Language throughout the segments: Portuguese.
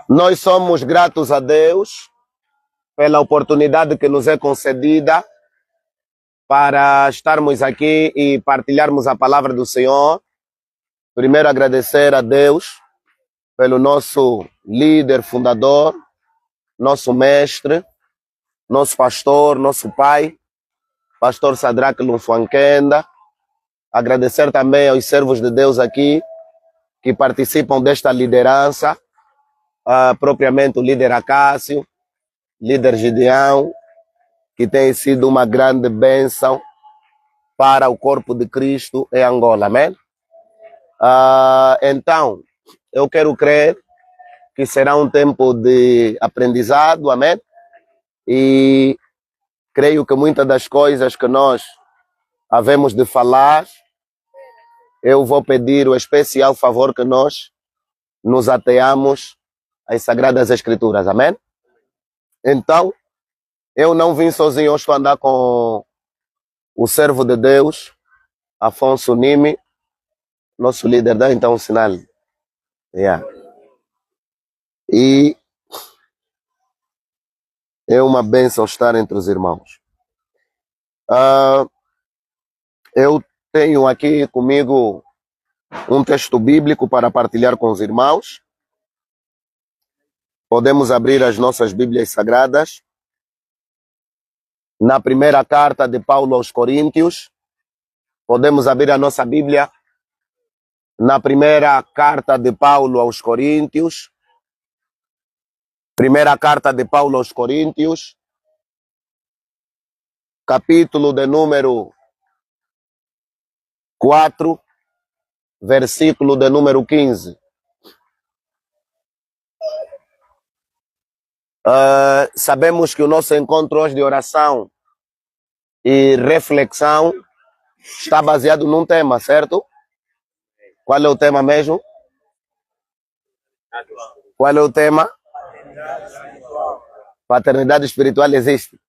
Nós somos gratos a Deus pela oportunidade que nos é concedida para estarmos aqui e partilharmos a palavra do Senhor. Primeiro, agradecer a Deus pelo nosso líder, fundador, nosso mestre, nosso pastor, nosso pai, pastor Sadraque Lunfuanquenda. Agradecer também aos servos de Deus aqui que participam desta liderança, propriamente o líder Acácio, líder Gideão, que tem sido uma grande bênção para o corpo de Cristo em Angola, amém? Então, eu quero crer que será um tempo de aprendizado, amém? E creio que muitas das coisas que nós havemos de falar, eu vou pedir o especial favor que nós nos ateamos às Sagradas Escrituras, amém? Então, eu não vim sozinho, hoje estou a andar com o servo de Deus, Afonso Nimi, nosso líder. Dá então um sinal. Yeah. E é uma bênção estar entre os irmãos. Eu tenho aqui comigo um texto bíblico para partilhar com os irmãos. Podemos abrir as nossas Bíblias Sagradas na primeira carta de Paulo aos Coríntios. Podemos abrir a nossa Bíblia na primeira carta de Paulo aos Coríntios. Primeira carta de Paulo aos Coríntios, capítulo de número 4, versículo de número 15. Sabemos que o nosso encontro hoje de oração e reflexão está baseado num tema, certo? Qual é o tema mesmo? Qual é o tema? Paternidade espiritual existe.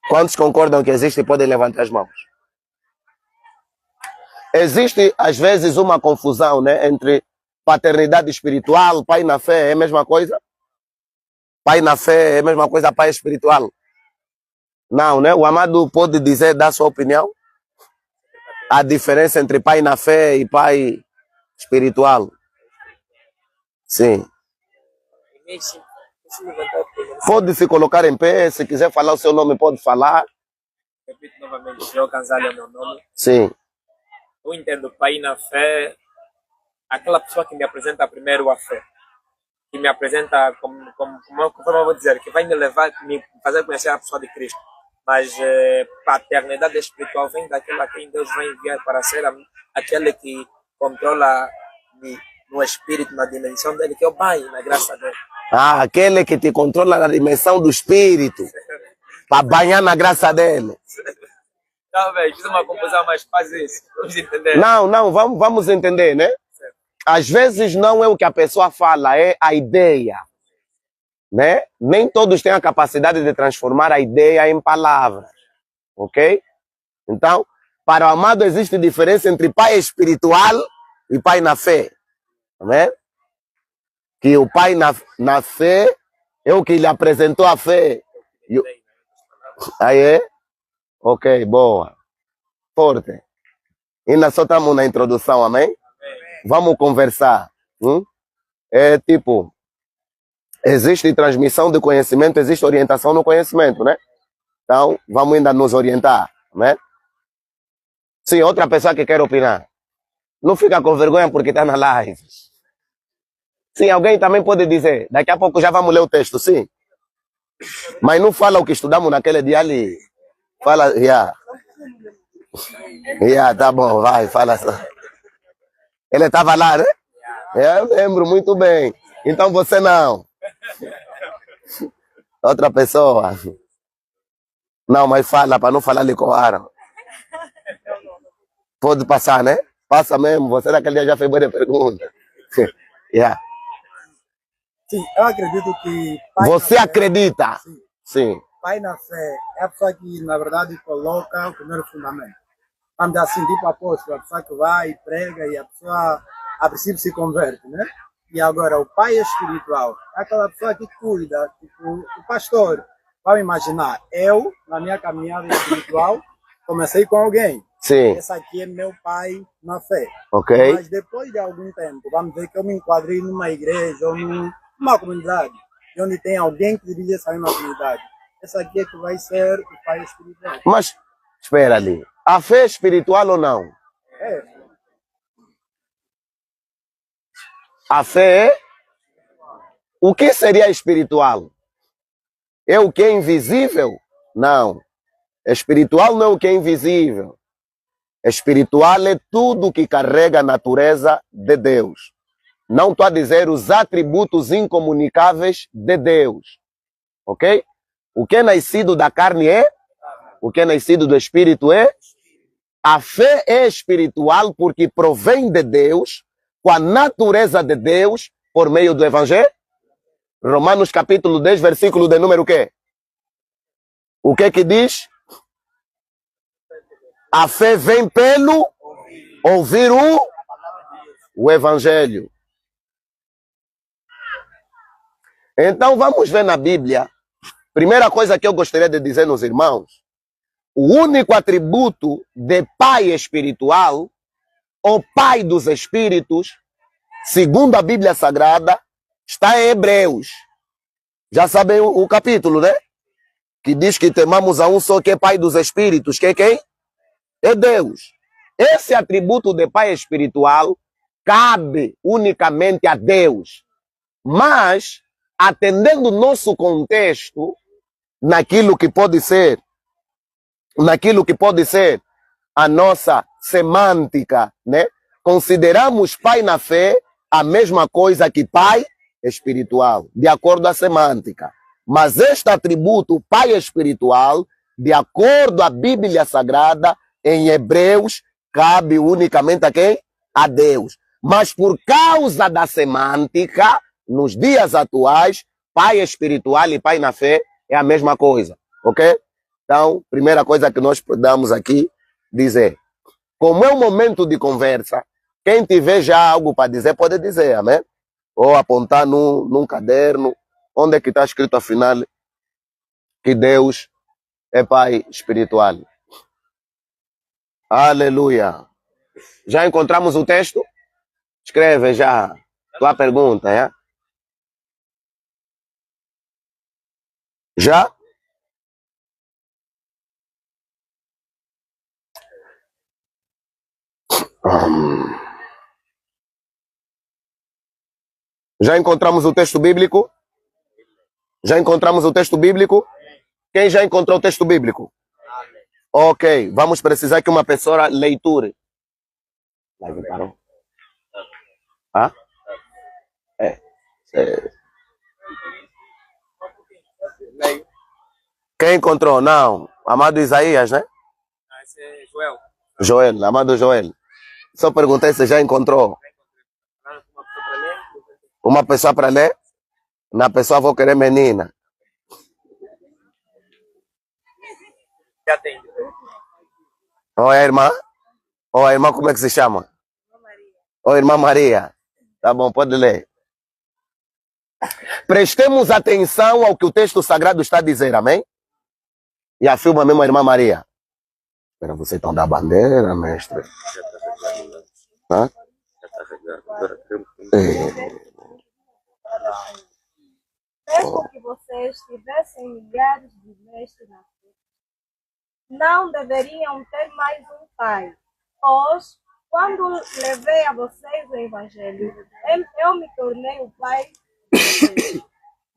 Quantos concordam que existe podem levantar as mãos? Existe às vezes uma confusão, né, entre paternidade espiritual, pai na fé é a mesma coisa? Pai na fé é a mesma coisa, pai espiritual? Não, né? O amado pode dizer, dar sua opinião? A diferença entre pai na fé e pai espiritual? Sim. Pode se colocar em pé, se quiser falar o seu nome, pode falar. Repito novamente, João Canzalha é meu nome. Sim. Eu entendo pai na fé, aquela pessoa que me apresenta primeiro a fé, que me apresenta como eu vou dizer, que vai me levar, me fazer conhecer a pessoa de Cristo. Mas paternidade espiritual vem daquela a quem Deus vai enviar para ser aquele que controla no espírito, na dimensão dele, que é o Pai, na graça dele. Aquele que te controla na dimensão do espírito, para banhar na graça dele. Talvez, fiz uma confusão, mas faz isso. Vamos entender. Não, vamos entender, né? Certo. Às vezes não é o que a pessoa fala, é a ideia, né? Nem todos têm a capacidade de transformar a ideia em palavras, ok? Então, para o amado existe diferença entre pai espiritual e pai na fé, né? Que o pai na fé é o que lhe apresentou a fé. Aí é? Ok, boa. Forte. Ainda só estamos na introdução, amém? Vamos conversar. É tipo, existe transmissão de conhecimento, existe orientação no conhecimento, né? Então, vamos ainda nos orientar, né? Sim, outra pessoa que quer opinar. Não fica com vergonha porque está na live. Sim, alguém também pode dizer. Daqui a pouco já vamos ler o texto, sim. Mas não fala o que estudamos naquele dia ali. Fala, tá bom, vai, fala só. Ele estava lá, né? Eu lembro muito bem. Então você não. Outra pessoa. Não, mas fala, para não falar ali com Aaron. Pode passar, né? Passa mesmo. Você naquele dia já fez boa pergunta. Sim, eu acredito que... Você acredita? Sim. Pai na fé é a pessoa que, na verdade, coloca o primeiro fundamento. Anda assim, tipo apóstolo, a pessoa que vai, prega e a pessoa, a princípio, se converte, né? E agora, o pai espiritual é aquela pessoa que cuida, tipo, o pastor. Vamos imaginar, eu, na minha caminhada espiritual, comecei com alguém. Sim. Esse aqui é meu pai na fé. Ok. Mas depois de algum tempo, vamos ver que eu me enquadrei numa igreja ou numa comunidade, onde tem alguém que dirige essa mesma comunidade. Esse aqui é que vai ser o pai espiritual. Mas, espera ali. A fé é espiritual ou não? É. A fé é? O que seria espiritual? É o que é invisível? Não. Espiritual não é o que é invisível. Espiritual é tudo que carrega a natureza de Deus. Não estou a dizer os atributos incomunicáveis de Deus. Ok? O que é nascido da carne é? O que é nascido do Espírito é? A fé é espiritual porque provém de Deus, com a natureza de Deus, por meio do Evangelho. Romanos capítulo 10, versículo de número o quê? O que diz? A fé vem pelo ouvir o Evangelho. Então vamos ver na Bíblia. Primeira coisa que eu gostaria de dizer nos irmãos. O único atributo de pai espiritual, ou pai dos espíritos, segundo a Bíblia Sagrada, está em Hebreus. Já sabem o capítulo, né? Que diz que temamos a um só que é pai dos espíritos. Que é quem? É Deus. Esse atributo de pai espiritual cabe unicamente a Deus. Mas, atendendo o nosso contexto, naquilo que pode ser a nossa semântica, né? Consideramos pai na fé a mesma coisa que pai espiritual, de acordo à semântica. Mas este atributo, pai espiritual, de acordo à Bíblia Sagrada, em Hebreus, cabe unicamente a quem? A Deus. Mas por causa da semântica, nos dias atuais, pai espiritual e pai na fé é a mesma coisa, ok? Então, primeira coisa que nós podemos aqui dizer. Como é um momento de conversa, quem tiver já algo para dizer, pode dizer, amém? Ou apontar num caderno, onde é que está escrito afinal que Deus é pai espiritual. Aleluia. Já encontramos o texto? Escreve já tua pergunta, é? Já? Já encontramos o texto bíblico? Já encontramos o texto bíblico? Quem já encontrou o texto bíblico? Ok, vamos precisar que uma pessoa leiture. Ah? Quem encontrou? Não. Amado Isaías, né? Esse é Joel. Joel, amado Joel. Só perguntei se já encontrou. Uma pessoa para ler? Na pessoa vou querer menina. Já tem. Oi, irmã. Oi, irmã, como é que se chama? Oi, irmã Maria. Tá bom, pode ler. Prestemos atenção ao que o texto sagrado está a dizer, amém? E afirma mesmo a irmã Maria. Espera, você está da bandeira, mestre? Hã? Mesmo que vocês tivessem milhares de mestres na fé, não deveriam ter mais um pai. Pois, quando levei a vocês o Evangelho, eu me tornei o pai de vocês,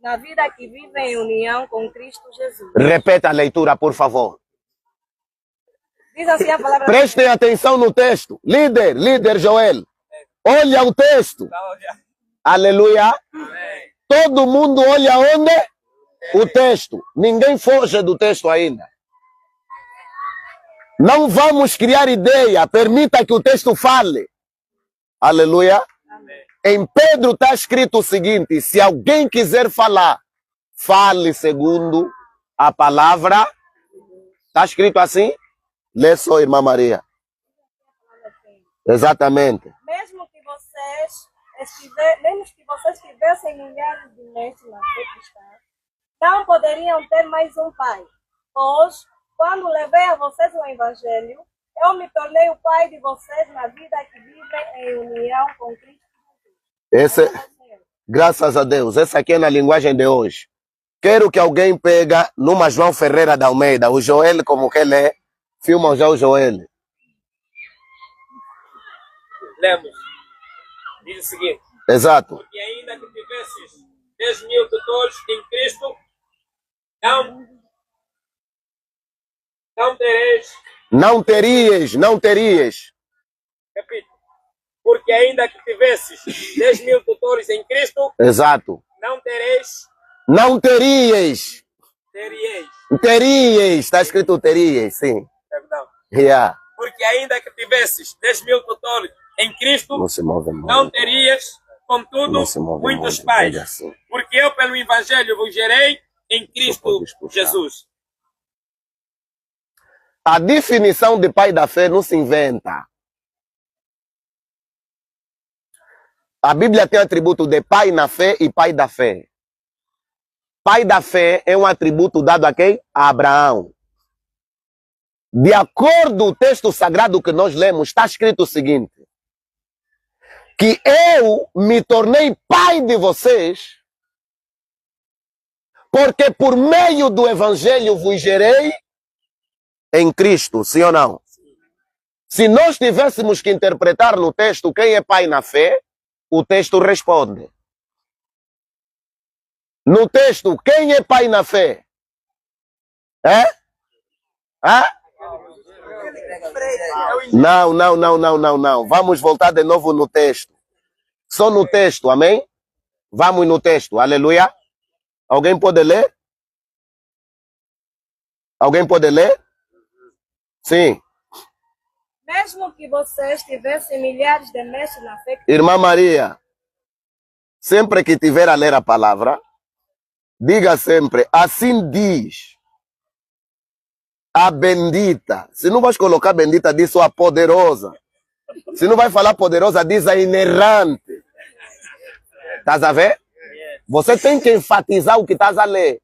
na vida que vivem em união com Cristo Jesus. Repeta a leitura, por favor. Diz assim a palavra. Prestem atenção no texto. Líder Joel. Olha o texto. Aleluia. Amém. Todo mundo olha onde? O texto. Ninguém foge do texto ainda. Não vamos criar ideia. Permita que o texto fale. Aleluia. Amém. Em Pedro está escrito o seguinte: se alguém quiser falar, fale segundo a palavra. Está escrito assim? Lê só, irmã Maria. Exatamente. Mesmo que vocês mesmo que vocês tivessem milhares de mestres na fé cristã, não poderiam ter mais um pai. Pois, quando levei a vocês o Evangelho, eu me tornei o pai de vocês na vida que vivem em união com Cristo Jesus. Graças a Deus. Essa aqui é na linguagem de hoje. Quero que alguém pega numa João Ferreira da Almeida, o Joel, como que ele é, filma já o Joel. Lemos. Diz o seguinte. Exato. Porque ainda que tivesses 10.000 tutores em Cristo, não terias. Repito. Porque ainda que tivesses 10.000 tutores em Cristo, exato. Não terias. Terias. Está escrito terias, sim. Perdão. Yeah. Porque ainda que tivesses 10.000 tutores em Cristo, não terias, contudo, muitos pais. Assim. Porque eu, pelo Evangelho, vos gerei em Cristo Jesus. A definição de pai da fé não se inventa. A Bíblia tem o atributo de pai na fé e pai da fé. Pai da fé é um atributo dado a quem? A Abraão. De acordo com o texto sagrado que nós lemos, está escrito o seguinte: que eu me tornei pai de vocês, porque por meio do Evangelho vos gerei em Cristo, sim ou não? Se nós tivéssemos que interpretar no texto quem é pai na fé, o texto responde. No texto, quem é pai na fé? Não. Vamos voltar de novo no texto. Só no texto, amém? Vamos no texto, aleluia. Alguém pode ler? Alguém pode ler? Sim. Mesmo que vocês tivessem milhares de mestres na fé. Irmã Maria, sempre que tiver a ler a palavra, diga sempre, assim diz a bendita. Se não vais colocar bendita, diz a poderosa. Se não vai falar poderosa, diz a inerrante. Estás a ver? Você tem que enfatizar o que estás a ler.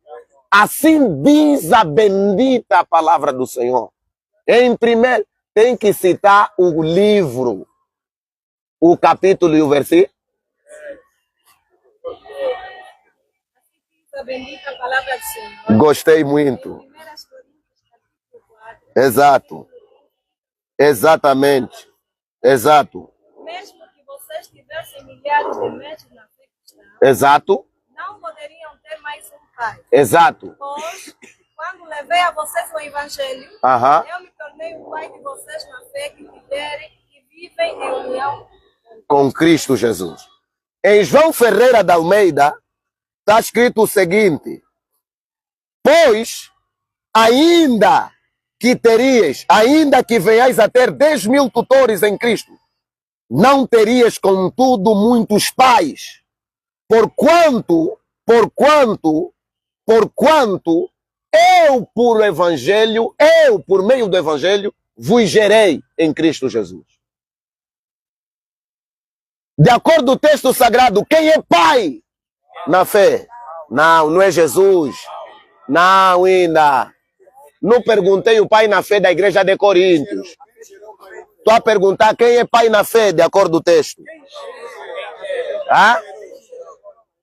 Assim diz a bendita palavra do Senhor. Em primeiro, tem que citar o livro, o capítulo e o versículo. A bendita palavra do Senhor. Gostei muito. Exato. Exatamente. Exato. Mesmo que vocês tivessem milhares de mestres na fé cristã, exato, não poderiam ter mais um pai. Exato. Pois, quando levei a vocês o Evangelho, eu me tornei o pai de vocês na fé que vivem em união com Cristo Jesus. Em João Ferreira da Almeida, está escrito o seguinte: pois, ainda que venhais a ter 10.000 tutores em Cristo, não terias, contudo, muitos pais, porquanto, eu, por meio do Evangelho, vos gerei em Cristo Jesus. De acordo com o texto sagrado, quem é pai na fé? Não é Jesus. Não, ainda. Não perguntei o pai na fé da igreja de Coríntios. Estou a perguntar quem é pai na fé, de acordo com o texto.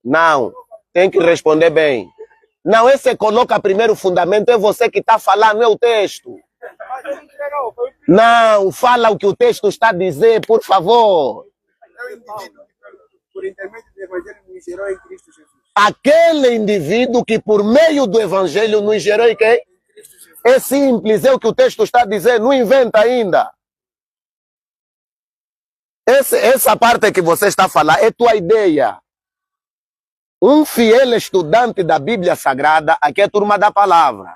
Não, tem que responder bem. Não, esse coloca primeiro o fundamento, é você que está falando, não é o texto. Não, fala o que o texto está a dizer, por favor. Por intermédio do Evangelho nos gerou em Cristo Jesus. Aquele indivíduo que por meio do Evangelho nos gerou em quem? É simples, é o que o texto está a dizer, não inventa ainda. Essa parte que você está a falar é tua ideia. Um fiel estudante da Bíblia Sagrada, aqui é a turma da palavra.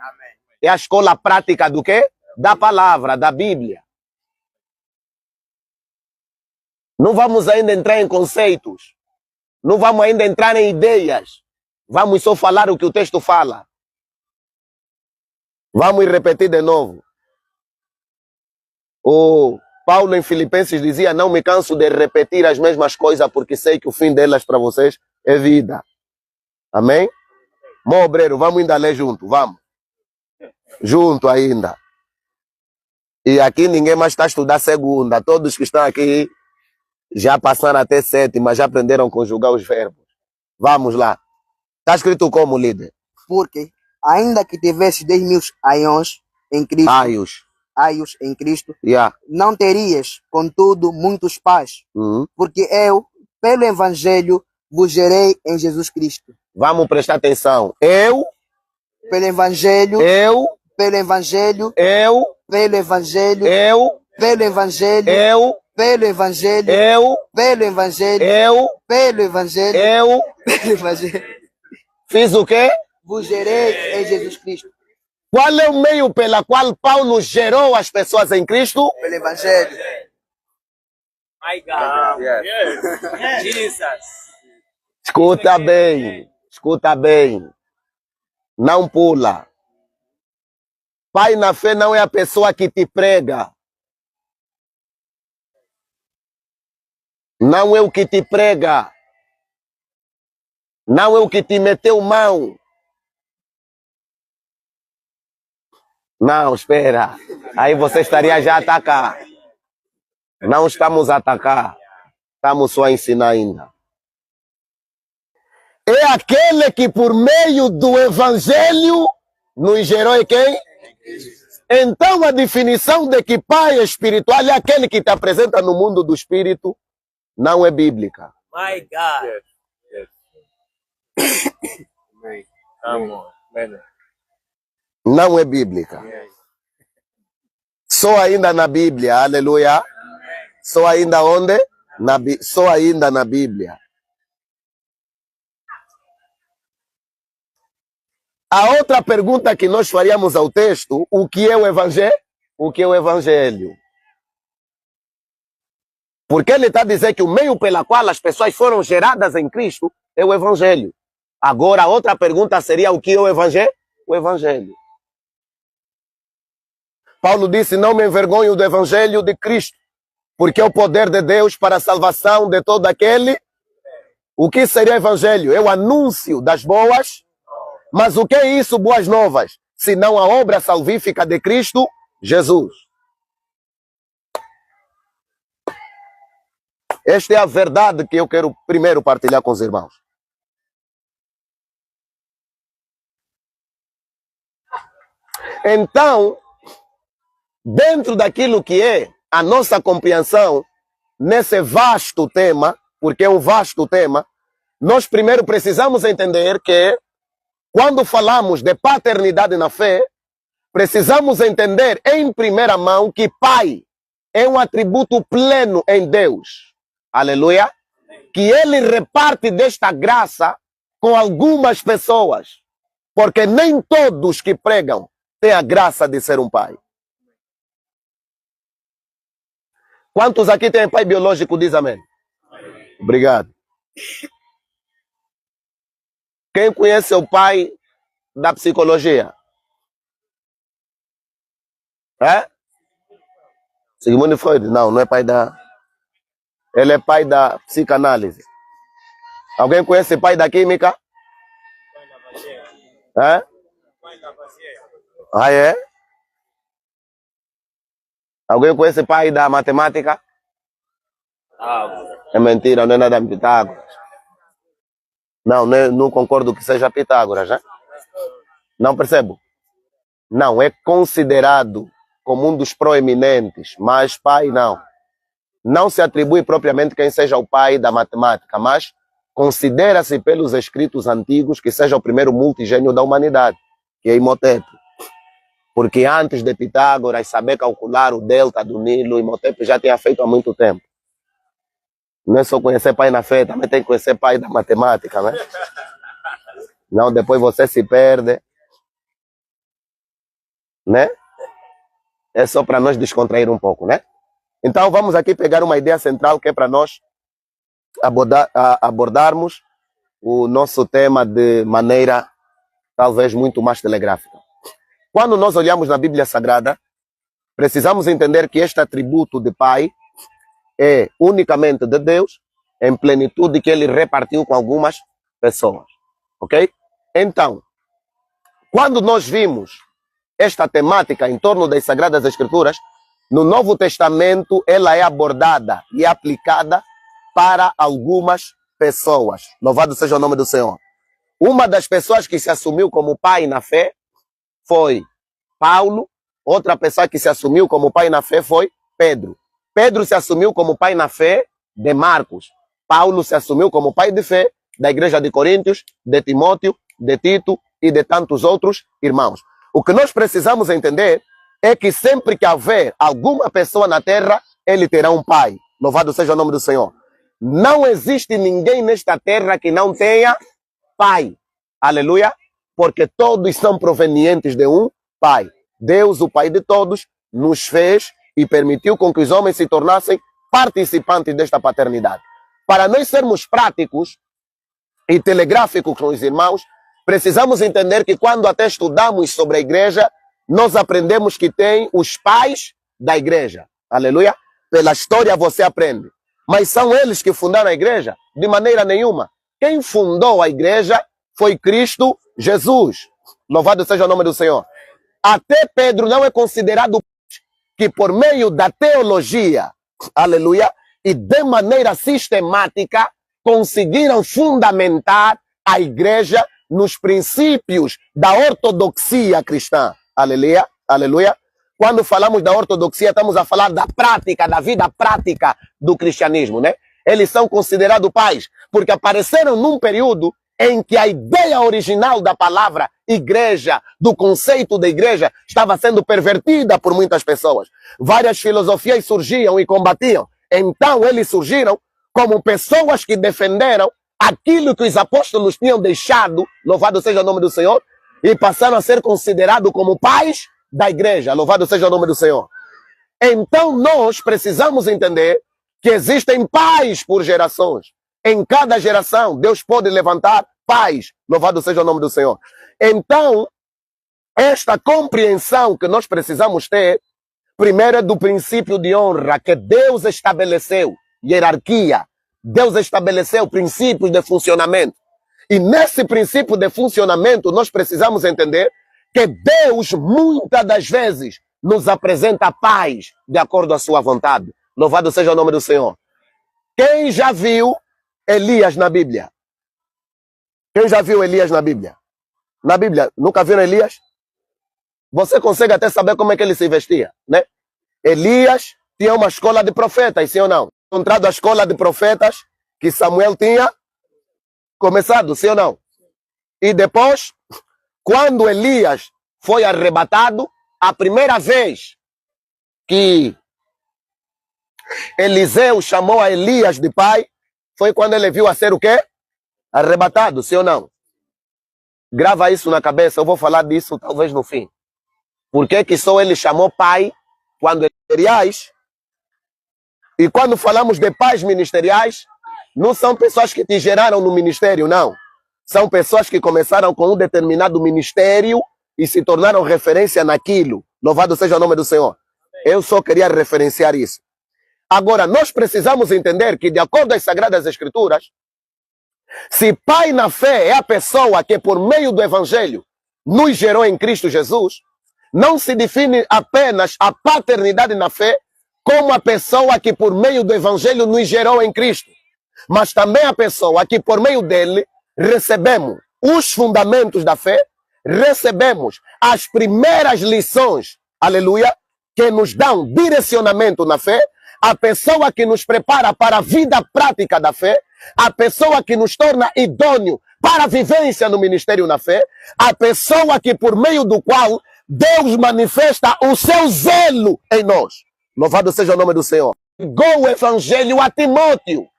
É a escola prática do quê? Da palavra, da Bíblia. Não vamos ainda entrar em conceitos. Não vamos ainda entrar em ideias. Vamos só falar o que o texto fala. Vamos repetir de novo. Paulo em Filipenses dizia, não me canso de repetir as mesmas coisas, porque sei que o fim delas para vocês é vida. Amém? Mó obreiro, vamos ainda ler junto, vamos. Junto ainda. E aqui ninguém mais está a estudar segunda. Todos que estão aqui já passaram até sétima, já aprenderam a conjugar os verbos. Vamos lá. Está escrito como, líder? Porque, ainda que tivesse 10.000 aions em Cristo, aios em Cristo, Yeah. não terias, contudo, muitos pais, porque eu, pelo Evangelho, vos gerei em Jesus Cristo. Vamos prestar atenção. Eu, Pelo Evangelho, pelo Evangelho, pelo Evangelho, pelo Evangelho, pelo Evangelho, pelo Evangelho, pelo Evangelho, pelo Evangelho, fiz o quê? vos gerei em Jesus Cristo. Qual é o meio pela qual Paulo gerou as pessoas em Cristo? Pelo Evangelho. My God. Yes. Jesus. Escuta bem, escuta bem. Não pula. Pai na fé não é a pessoa que te prega. Não é o que te prega. Não é o que te meteu mão. Não, espera. Aí você estaria já a atacar. Não estamos a atacar. Estamos só a ensinar ainda. É aquele que por meio do Evangelho nos gerou em quem? Então a definição de que pai espiritual é aquele que te apresenta no mundo do espírito não é bíblica. My God. Come on. Não é bíblica. Só ainda na Bíblia, aleluia. Só ainda onde? Só ainda na Bíblia. A outra pergunta que nós faríamos ao texto, o que é o Evangelho? O que é o Evangelho? Porque ele está dizendo que o meio pela qual as pessoas foram geradas em Cristo é o Evangelho. Agora, a outra pergunta seria o que é o Evangelho? O Evangelho. Paulo disse, não me envergonho do Evangelho de Cristo, porque é o poder de Deus para a salvação de todo aquele. O que seria o Evangelho? É o anúncio das boas. Mas o que é isso, boas novas? Senão a obra salvífica de Cristo Jesus. Esta é a verdade que eu quero primeiro partilhar com os irmãos. Então, dentro daquilo que é a nossa compreensão nesse vasto tema, porque é um vasto tema, nós primeiro precisamos entender que quando falamos de paternidade na fé, precisamos entender em primeira mão que pai é um atributo pleno em Deus. Aleluia. Que ele reparte desta graça com algumas pessoas. Porque nem todos que pregam têm a graça de ser um pai. Quantos aqui têm pai biológico? Diz amém. Obrigado. Quem conhece o pai da psicologia? É? Sigmund Freud? Não, não é pai da... Ele é pai da psicanálise. Alguém conhece o pai da química? É? Ah, é? Alguém conhece o pai da matemática? É mentira, não é nada de Pitágoras. Não, não concordo que seja Pitágoras, né? Não percebo. Não, é considerado como um dos proeminentes, mas pai não. Não se atribui propriamente quem seja o pai da matemática, mas considera-se pelos escritos antigos que seja o primeiro multigênio da humanidade, que é Imhotep. Porque antes de Pitágoras saber calcular o delta do Nilo, Imhotep já tinha feito há muito tempo. Não é só conhecer pai na fé, também tem que conhecer pai da matemática, né? Não, depois você se perde. Né? É só para nós descontrair um pouco, né? Então vamos aqui pegar uma ideia central que é para nós abordarmos o nosso tema de maneira talvez muito mais telegráfica. Quando nós olhamos na Bíblia Sagrada, precisamos entender que este atributo de pai é unicamente de Deus, em plenitude que ele repartiu com algumas pessoas. Ok? Então, quando nós vimos esta temática em torno das Sagradas Escrituras, no Novo Testamento ela é abordada e aplicada para algumas pessoas. Louvado seja o nome do Senhor. Uma das pessoas que se assumiu como pai na fé foi Paulo. Outra pessoa que se assumiu como pai na fé foi Pedro. Pedro se assumiu como pai na fé de Marcos. Paulo se assumiu como pai de fé da igreja de Coríntios, de Timóteo, de Tito e de tantos outros irmãos. O que nós precisamos entender é que sempre que houver alguma pessoa na terra, ele terá um pai. Louvado seja o nome do Senhor. Não existe ninguém nesta terra que não tenha pai. Aleluia. Porque todos são provenientes de um pai. Deus, o pai de todos, nos fez e permitiu com que os homens se tornassem participantes desta paternidade. Para nós sermos práticos e telegráficos com os irmãos, precisamos entender que quando até estudamos sobre a igreja, nós aprendemos que tem os pais da igreja. Aleluia. Pela história você aprende. Mas são eles que fundaram a igreja? De maneira nenhuma. Quem fundou a igreja foi Cristo Jesus. Louvado seja o nome do Senhor. Até Pedro não é considerado que por meio da teologia, aleluia, e de maneira sistemática, conseguiram fundamentar a igreja nos princípios da ortodoxia cristã. Aleluia, aleluia. Quando falamos da ortodoxia, estamos a falar da prática, da vida prática do cristianismo, né? Eles são considerados pais, porque apareceram num período em que a ideia original da palavra igreja, do conceito de igreja, estava sendo pervertida por muitas pessoas. Várias filosofias surgiam e combatiam. Então eles surgiram como pessoas que defenderam aquilo que os apóstolos tinham deixado, louvado seja o nome do Senhor, e passaram a ser considerados como pais da igreja, louvado seja o nome do Senhor. Então nós precisamos entender que existem pais por gerações. Em cada geração, Deus pode levantar pais, louvado seja o nome do Senhor. Então, esta compreensão que nós precisamos ter, primeiro é do princípio de honra, que Deus estabeleceu, hierarquia. Deus estabeleceu princípios de funcionamento. E nesse princípio de funcionamento, nós precisamos entender que Deus, muitas das vezes, nos apresenta paz de acordo à sua vontade. Louvado seja o nome do Senhor. Quem já viu Elias na Bíblia? Quem já viu Elias na Bíblia? Na Bíblia, nunca viram Elias? Você consegue até saber como é que ele se vestia, né? Elias tinha uma escola de profetas, sim ou não? Encontrado a escola de profetas que Samuel tinha começado, sim ou não? E depois, quando Elias foi arrebatado, a primeira vez que Eliseu chamou a Elias de pai, foi quando ele viu a ser o quê? Arrebatado, sim ou não? Grava isso na cabeça, eu vou falar disso talvez no fim. Por que que só ele chamou pai quando ministeriais? E quando falamos de pais ministeriais, não são pessoas que te geraram no ministério, não. São pessoas que começaram com um determinado ministério e se tornaram referência naquilo. Louvado seja o nome do Senhor. Eu só queria referenciar isso. Agora, nós precisamos entender que, de acordo às Sagradas Escrituras, se pai na fé é a pessoa que, por meio do Evangelho, nos gerou em Cristo Jesus, não se define apenas a paternidade na fé como a pessoa que, por meio do Evangelho, nos gerou em Cristo, mas também a pessoa que, por meio dele, recebemos os fundamentos da fé, recebemos as primeiras lições, aleluia, que nos dão direcionamento na fé, a pessoa que nos prepara para a vida prática da fé, a pessoa que nos torna idôneo para a vivência no ministério na fé, a pessoa que por meio do qual Deus manifesta o seu zelo em nós. Louvado seja o nome do Senhor. Entregou o evangelho a Timóteo.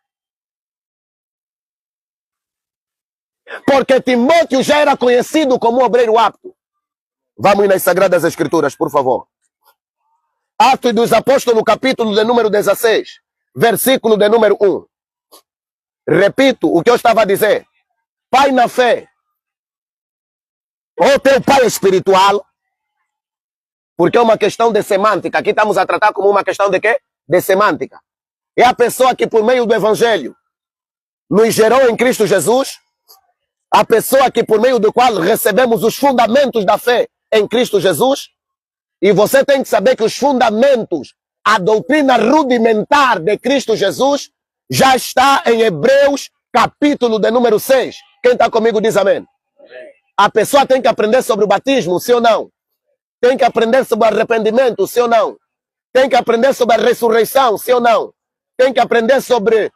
Porque Timóteo já era conhecido como um obreiro apto. Vamos nas Sagradas Escrituras, por favor. Atos dos Apóstolos, capítulo de número 16, versículo de número 1. Repito o que eu estava a dizer. Pai na fé, ou teu pai espiritual, Porque é uma questão de semântica. Aqui estamos a tratar como uma questão de quê? De semântica. É a pessoa que por meio do Evangelho nos gerou em Cristo Jesus, a pessoa que por meio do qual recebemos os fundamentos da fé em Cristo Jesus, e você tem que saber que os fundamentos, a doutrina rudimentar de Cristo Jesus, já está em Hebreus, capítulo de número 6. Quem está comigo diz amém. A pessoa tem que aprender sobre o batismo, sim ou não? Tem que aprender sobre o arrependimento, sim ou não? Tem que aprender sobre a ressurreição, sim ou não? Tem que aprender sobre...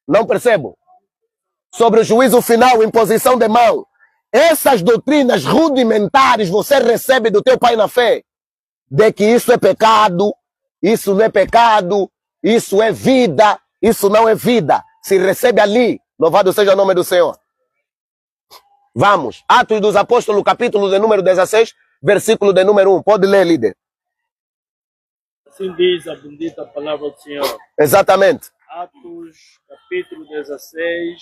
não percebo. Sobre o juízo final, imposição de mão. Essas doutrinas rudimentares você recebe do teu pai na fé. De que isso é pecado, isso não é pecado, isso é vida, isso não é vida. Se recebe ali, louvado seja o nome do Senhor. Vamos, Atos dos Apóstolos, capítulo de número 16, versículo de número 1. Pode ler, líder. Assim diz a bendita palavra do Senhor. Exatamente. Atos, capítulo 16,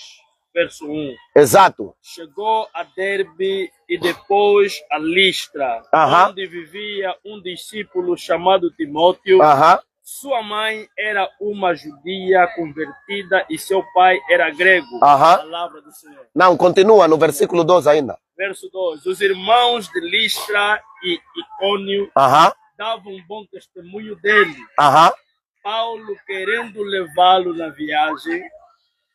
verso 1. Exato. Chegou a Derbe e depois a Listra, onde vivia um discípulo chamado Timóteo. Sua mãe era uma judia convertida e seu pai era grego. Palavra do Senhor. Não, continua no versículo 2 ainda. Verso 2. Os irmãos de Listra e Icônio davam bom testemunho dele. Paulo, querendo levá-lo na viagem,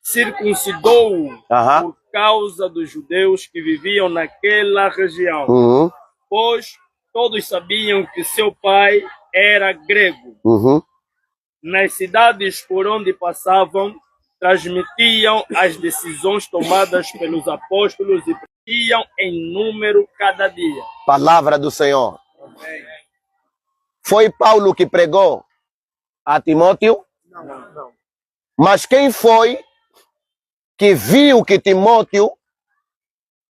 circuncidou-o por causa dos judeus que viviam naquela região, pois todos sabiam que seu pai era grego. Nas cidades por onde passavam, transmitiam as decisões tomadas pelos apóstolos e cresciam em número cada dia. Palavra do Senhor. Foi Paulo que pregou a Timóteo? Não. Mas quem foi que viu que Timóteo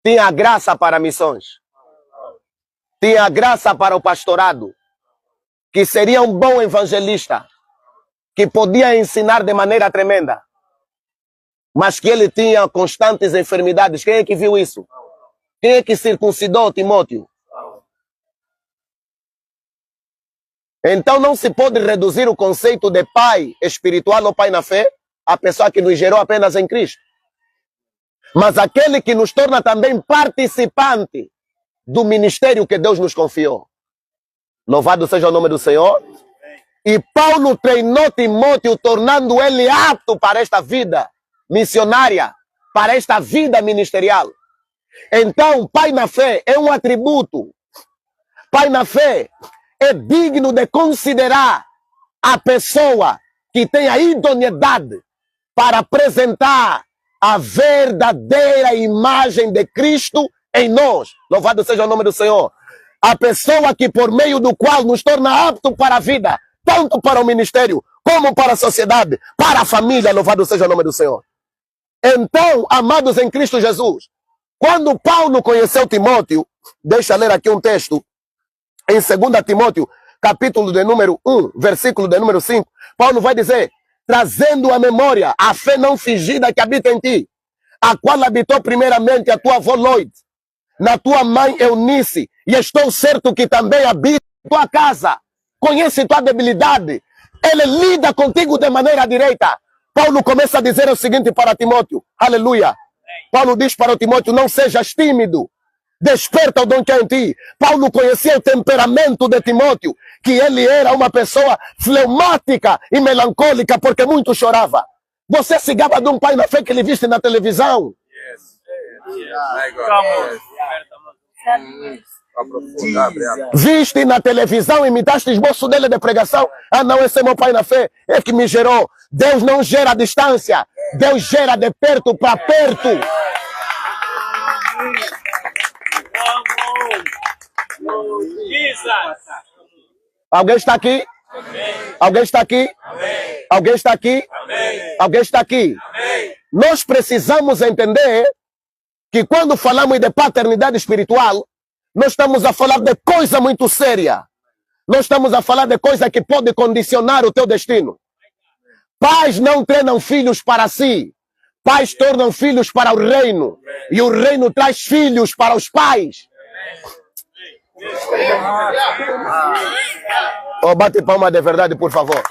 tinha graça para missões? Tinha graça para o pastorado? Que seria um bom evangelista? Que podia ensinar de maneira tremenda? Mas que ele tinha constantes enfermidades? Quem é que viu isso? Quem é que circuncidou Timóteo? Então não se pode reduzir o conceito de pai espiritual ou pai na fé à pessoa que nos gerou apenas em Cristo. Mas aquele que nos torna também participante do ministério que Deus nos confiou. Louvado seja o nome do Senhor. E Paulo treinou Timóteo, tornando ele apto para esta vida missionária, para esta vida ministerial. Então, pai na fé é um atributo. Pai na fé é digno de considerar a pessoa que tem a idoneidade para apresentar a verdadeira imagem de Cristo em nós. Louvado seja o nome do Senhor. A pessoa que por meio do qual nos torna apto para a vida, tanto para o ministério, como para a sociedade, para a família. Louvado seja o nome do Senhor. Então, amados em Cristo Jesus, quando Paulo conheceu Timóteo, deixa eu ler aqui um texto, em 2 Timóteo, capítulo de número 1, versículo de número 5, Paulo vai dizer, trazendo à memória a fé não fingida que habita em ti, a qual habitou primeiramente a tua avó Loide, na tua mãe Eunice, e estou certo que também habita em tua casa, conhece tua debilidade, ele lida contigo de maneira direita. Paulo começa a dizer o seguinte para Timóteo, aleluia. Paulo diz para o Timóteo, não sejas tímido, desperta o dom que há em ti. Paulo conhecia o temperamento de Timóteo, que ele era uma pessoa fleumática e melancólica, porque muito chorava. Você se gaba de um pai na fé que ele viste na televisão? Viste na televisão, imitaste esboço dele de pregação. Ah não, esse é meu pai na fé, é que me gerou. Deus não gera a distância, Deus gera de perto para perto. Alguém está aqui? Alguém está aqui? Alguém está aqui? Alguém está aqui? Nós precisamos entender que quando falamos de paternidade espiritual, nós estamos a falar de coisa muito séria. Nós estamos a falar de coisa que pode condicionar o teu destino. Pais não treinam filhos para si. Pais tornam filhos para o reino. E o reino traz filhos para os pais. Oh, bate palma de verdade, por favor.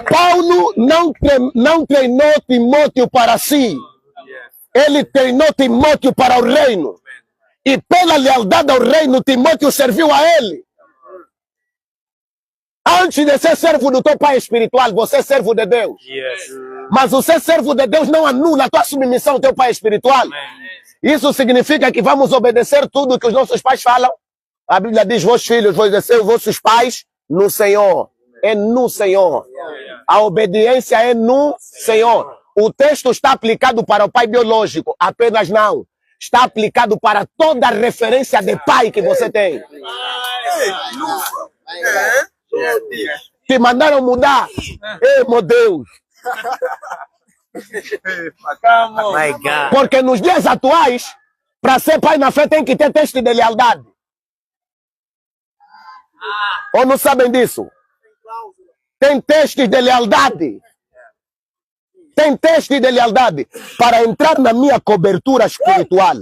Paulo não treinou Timóteo para si. Ele treinou Timóteo para o reino. E pela lealdade ao reino, Timóteo serviu a ele. Antes de ser servo do teu pai espiritual, você é servo de Deus. Mas o ser servo de Deus não anula a tua submissão ao teu pai espiritual. Isso significa que vamos obedecer tudo que os nossos pais falam. A Bíblia diz, vossos filhos, obedecer os vossos pais no Senhor. É no Senhor. A obediência é no Senhor. O texto está aplicado para o pai biológico, apenas não. Está aplicado para toda a referência de pai que você tem. Te mandaram mudar. Ei, meu Deus. Porque nos dias atuais, para ser pai na fé tem que ter teste de lealdade. Ou não sabem disso? Tem testes de lealdade. Tem teste de lealdade para entrar na minha cobertura espiritual,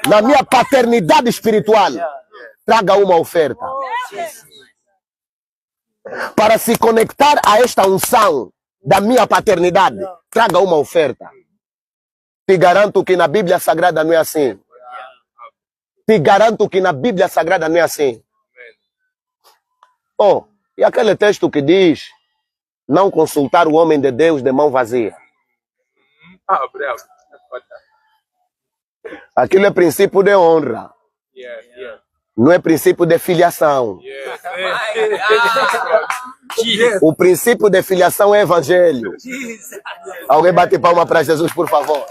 na minha paternidade espiritual. Traga uma oferta. Para se conectar a esta unção da minha paternidade, traga uma oferta. Te garanto que na Bíblia Sagrada não é assim. Te garanto que na Bíblia Sagrada não é assim. Oh, e aquele texto que diz não consultar o homem de Deus de mão vazia. Aquilo é princípio de honra. Não é princípio de filiação. O princípio de filiação é evangelho. Alguém bate palma para Jesus, por favor.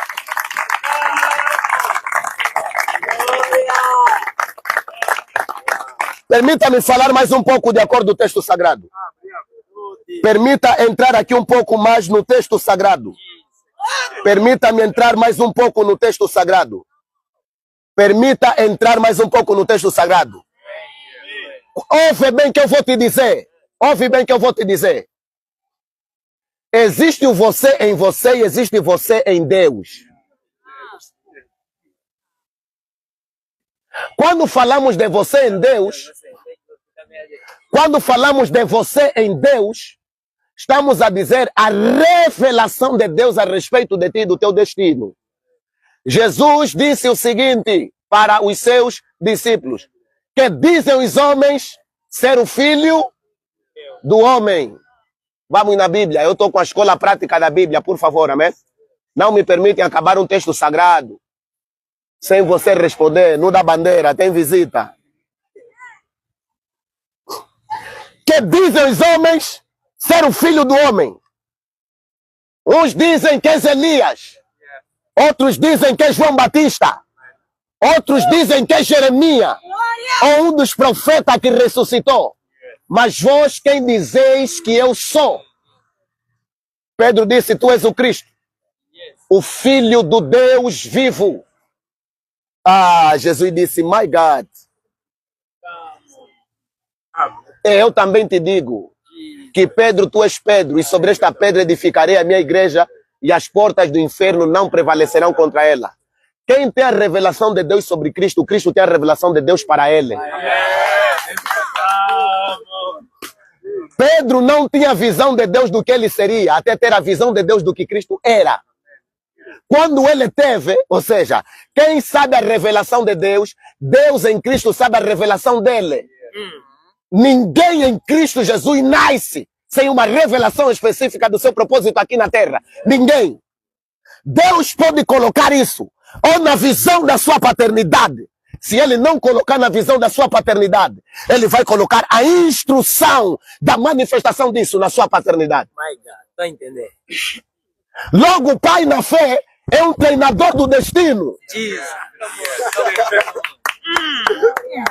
Permita-me falar mais um pouco de acordo com o texto sagrado. Permita entrar aqui um pouco mais no texto sagrado. Permita-me entrar mais um pouco no texto sagrado. Permita entrar mais um pouco no texto sagrado. Ouve bem que eu vou te dizer. Ouve bem que eu vou te dizer. Existe o você em você e existe você em Deus. Quando falamos de você em Deus, quando falamos de você em Deus, estamos a dizer a revelação de Deus a respeito de ti e do teu destino. Jesus disse o seguinte para os seus discípulos: que dizem os homens ser o filho do homem. Vamos na Bíblia. Eu estou com a escola prática da Bíblia, por favor, amém? Não me permitem acabar um texto sagrado sem você responder. No da bandeira, tem visita. Que dizem os homens ser o filho do homem. Uns dizem que és Elias. Outros dizem que é João Batista. Outros dizem que é Jeremias. Ou um dos profetas que ressuscitou. Mas vós quem dizeis que eu sou? Pedro disse, tu és o Cristo, o Filho do Deus vivo. Ah, Jesus disse, my God. Eu também te digo que Pedro, tu és Pedro, e sobre esta pedra edificarei a minha igreja, e as portas do inferno não prevalecerão contra ela. Quem tem a revelação de Deus sobre Cristo, Cristo tem a revelação de Deus para ele. Pedro não tinha visão de Deus do que ele seria, até ter a visão de Deus do que Cristo era. Quando ele teve, ou seja, quem sabe a revelação de Deus, Deus em Cristo sabe a revelação dele. Ninguém em Cristo Jesus nasce sem uma revelação específica do seu propósito aqui na terra. Ninguém. Deus pode colocar isso ou na visão da sua paternidade. Se ele não colocar na visão da sua paternidade, ele vai colocar a instrução da manifestação disso na sua paternidade. My God, tá entendendo? Logo, o pai na fé é um treinador do destino.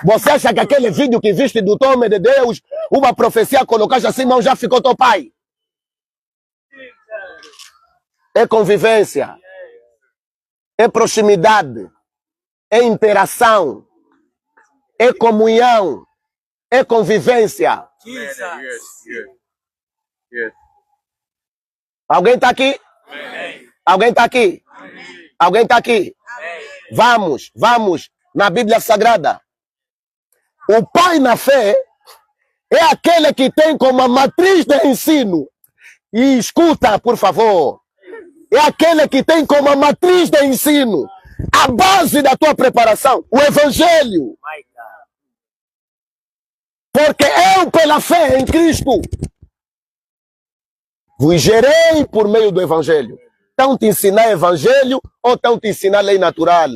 Você acha que aquele vídeo que viste do homem de Deus, uma profecia colocaste assim, não já ficou teu pai? É convivência, é proximidade, é interação, é comunhão, é convivência. Alguém está aqui? Alguém está aqui? Alguém está aqui? Vamos na Bíblia Sagrada. O pai na fé é aquele que tem como matriz de ensino. E escuta, por favor. É aquele que tem como matriz de ensino a base da tua preparação, o Evangelho. Porque eu, pela fé em Cristo, vos gerei por meio do Evangelho. Estão te ensinar Evangelho ou estão te ensinar lei natural?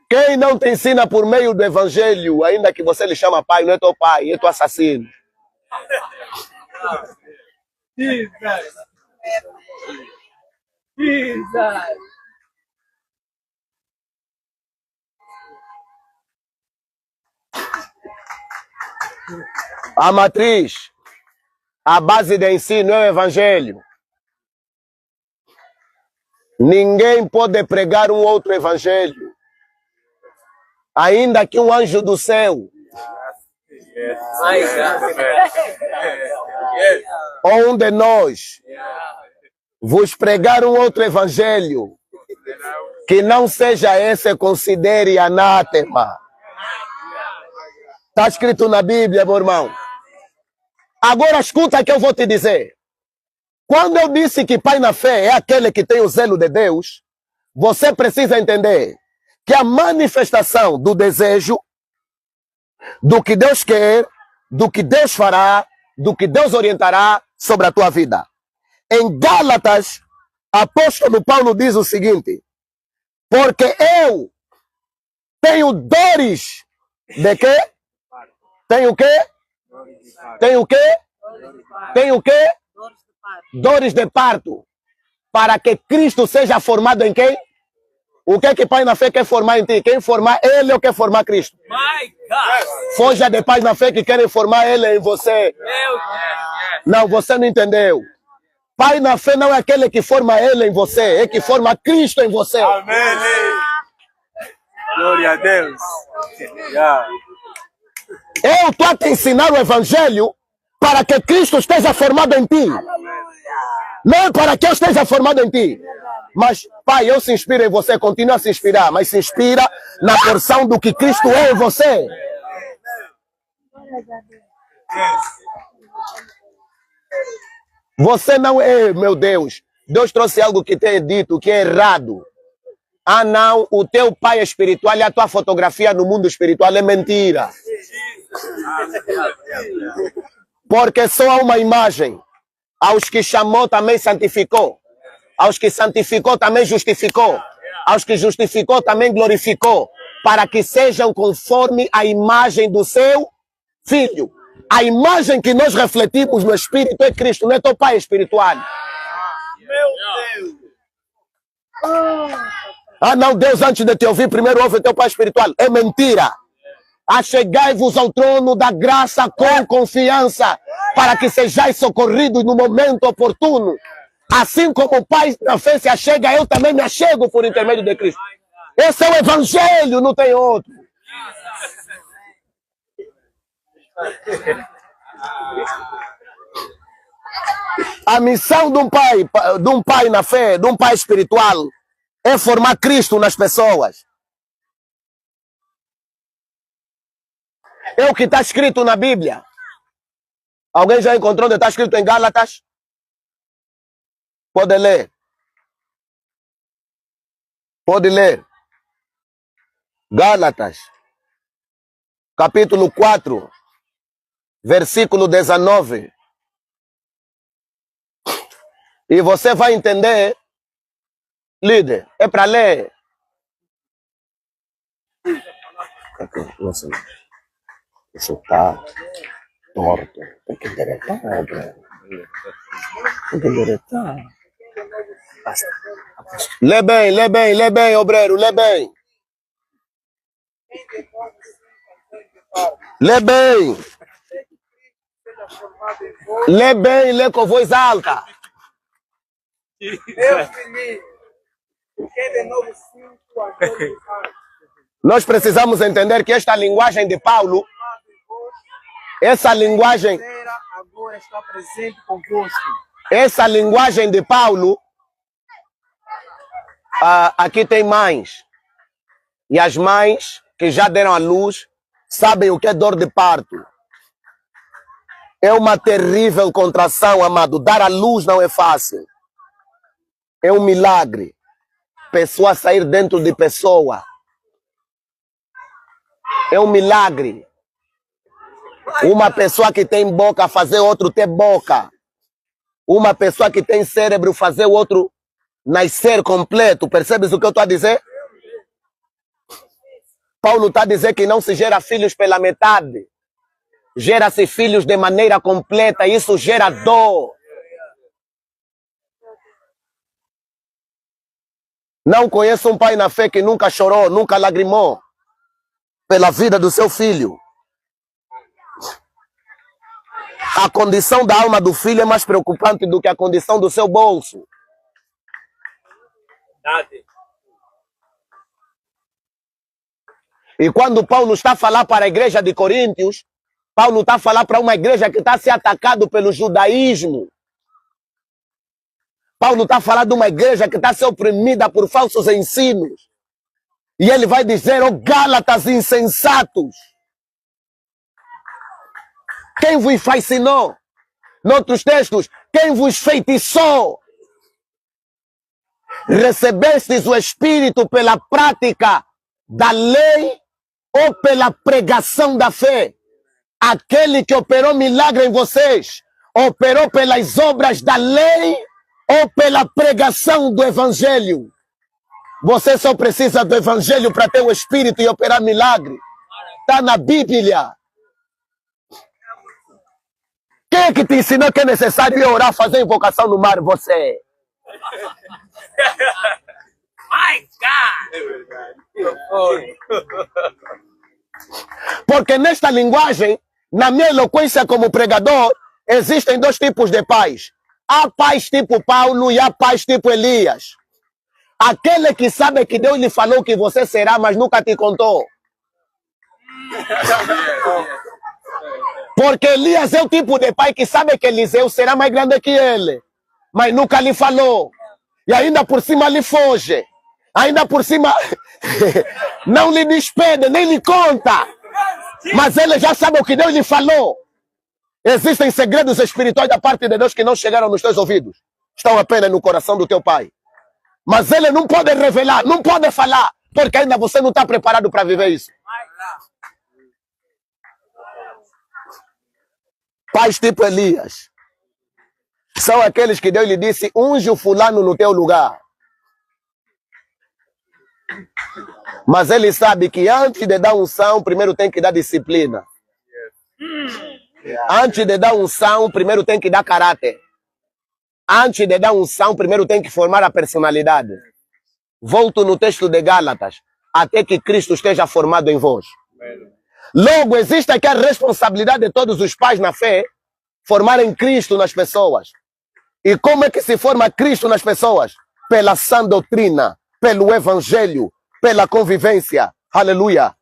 Quem não te ensina por meio do Evangelho, ainda que você lhe chama pai, não é teu pai, é teu assassino. A matriz, a base de ensino é o Evangelho. Ninguém pode pregar um outro Evangelho, ainda que um anjo do céu ou um de nós vos pregar um outro Evangelho que não seja esse, considere anátema. Está escrito na Bíblia, meu irmão. Agora escuta que eu vou te dizer. Quando eu disse que pai na fé é aquele que tem o zelo de Deus, você precisa entender que a manifestação do desejo, do que Deus quer, do que Deus fará, do que Deus orientará sobre a tua vida. Em Gálatas, apóstolo Paulo diz o seguinte: porque eu tenho dores de quê? Tenho o quê? Tenho o quê? Tenho o quê? Dores de parto. Para que Cristo seja formado em quem? O que é que pai na fé quer formar em ti? Quem formar ele ou quer formar Cristo? Foja de pais na fé que querem formar ele em você. Não, você não entendeu. Pai na fé não é aquele que forma ele em você, é que forma Cristo em você. Amém. Glória a Deus. Eu estou a te ensinar o Evangelho para que Cristo esteja formado em ti. Não é para que eu esteja formado em ti. Mas, pai, eu se inspiro em você, continua a se inspirar, mas se inspira na porção do que Cristo é em você. Você não é, meu Deus. Deus trouxe algo que tem dito que é errado. Ah, não, o teu pai é espiritual e a tua fotografia no mundo espiritual é mentira. Porque só há uma imagem. Aos que chamou também santificou. Aos que santificou também justificou. Aos que justificou também glorificou. Para que sejam conforme a imagem do seu Filho. A imagem que nós refletimos no Espírito é Cristo, não é teu pai espiritual. Meu Deus! Ah, não, Deus antes de te ouvir, primeiro ouve teu pai espiritual. É mentira. Achegai-vos ao trono da graça com confiança, para que sejais socorridos no momento oportuno. Assim como o Pai na fé se achega, eu também me achego por intermédio de Cristo. Esse é o Evangelho, não tem outro. A missão de um pai na fé, de um pai espiritual, é formar Cristo nas pessoas. É o que está escrito na Bíblia. Alguém já encontrou onde está escrito em Gálatas? Pode ler. Pode ler. Gálatas, capítulo 4, versículo 19. E você vai entender, líder, é para ler. Nossa, isso está torto. Tem que endireitar, tem que endireitar. Lê bem, obreiro, lê bem. Lê bem. Lê bem, lê com voz alta. Nós precisamos entender que esta linguagem de Paulo, essa linguagem agora está presente convosco. Essa linguagem de Paulo, aqui tem mães. E as mães que já deram à luz sabem o que é dor de parto. É uma terrível contração, amado. Dar à luz não é fácil. É um milagre. Pessoa sair dentro de pessoa. É um milagre. Uma pessoa que tem boca fazer outro ter boca. Uma pessoa que tem cérebro fazer o outro nascer completo. Percebes o que eu estou a dizer? Paulo está a dizer que não se gera filhos pela metade. Gera-se filhos de maneira completa. Isso gera dor. Não conheço um pai na fé que nunca chorou, nunca lagrimou pela vida do seu filho. A condição da alma do filho é mais preocupante do que a condição do seu bolso. E quando Paulo está a falar para a igreja de Coríntios, Paulo está a falar para uma igreja que está a ser atacada pelo judaísmo. Paulo está a falar de uma igreja que está a ser oprimida por falsos ensinos. E ele vai dizer, ó Gálatas insensatos, quem vos fascinou? Noutros textos, quem vos feitiçou? Recebestes o Espírito pela prática da lei ou pela pregação da fé? Aquele que operou milagre em vocês, operou pelas obras da lei ou pela pregação do Evangelho? Você só precisa do Evangelho para ter o Espírito e operar milagre. Está na Bíblia. Quem é que te ensinou que é necessário ir orar, fazer invocação no mar? Você. My God! Porque nesta linguagem, na minha eloquência como pregador, existem dois tipos de pais. Há pais tipo Paulo e há pais tipo Elias. Aquele que sabe que Deus lhe falou que você será, mas nunca te contou. Porque Elias é o tipo de pai que sabe que Eliseu será mais grande que ele, mas nunca lhe falou. E ainda por cima lhe foge. Ainda por cima não lhe despede, nem lhe conta. Mas ele já sabe o que Deus lhe falou. Existem segredos espirituais da parte de Deus que não chegaram nos teus ouvidos. Estão apenas no coração do teu pai. Mas ele não pode revelar, não pode falar, porque ainda você não está preparado para viver isso. Pais tipo Elias são aqueles que Deus lhe disse, unge o fulano no teu lugar. Mas ele sabe que antes de dar unção, primeiro tem que dar disciplina. Antes de dar unção, primeiro tem que dar caráter. Antes de dar unção, primeiro tem que formar a personalidade. Volto no texto de Gálatas, até que Cristo esteja formado em vós. Logo, existe aqui a responsabilidade de todos os pais na fé, formarem Cristo nas pessoas. E como é que se forma Cristo nas pessoas? Pela sã doutrina, pelo Evangelho, pela convivência. Aleluia.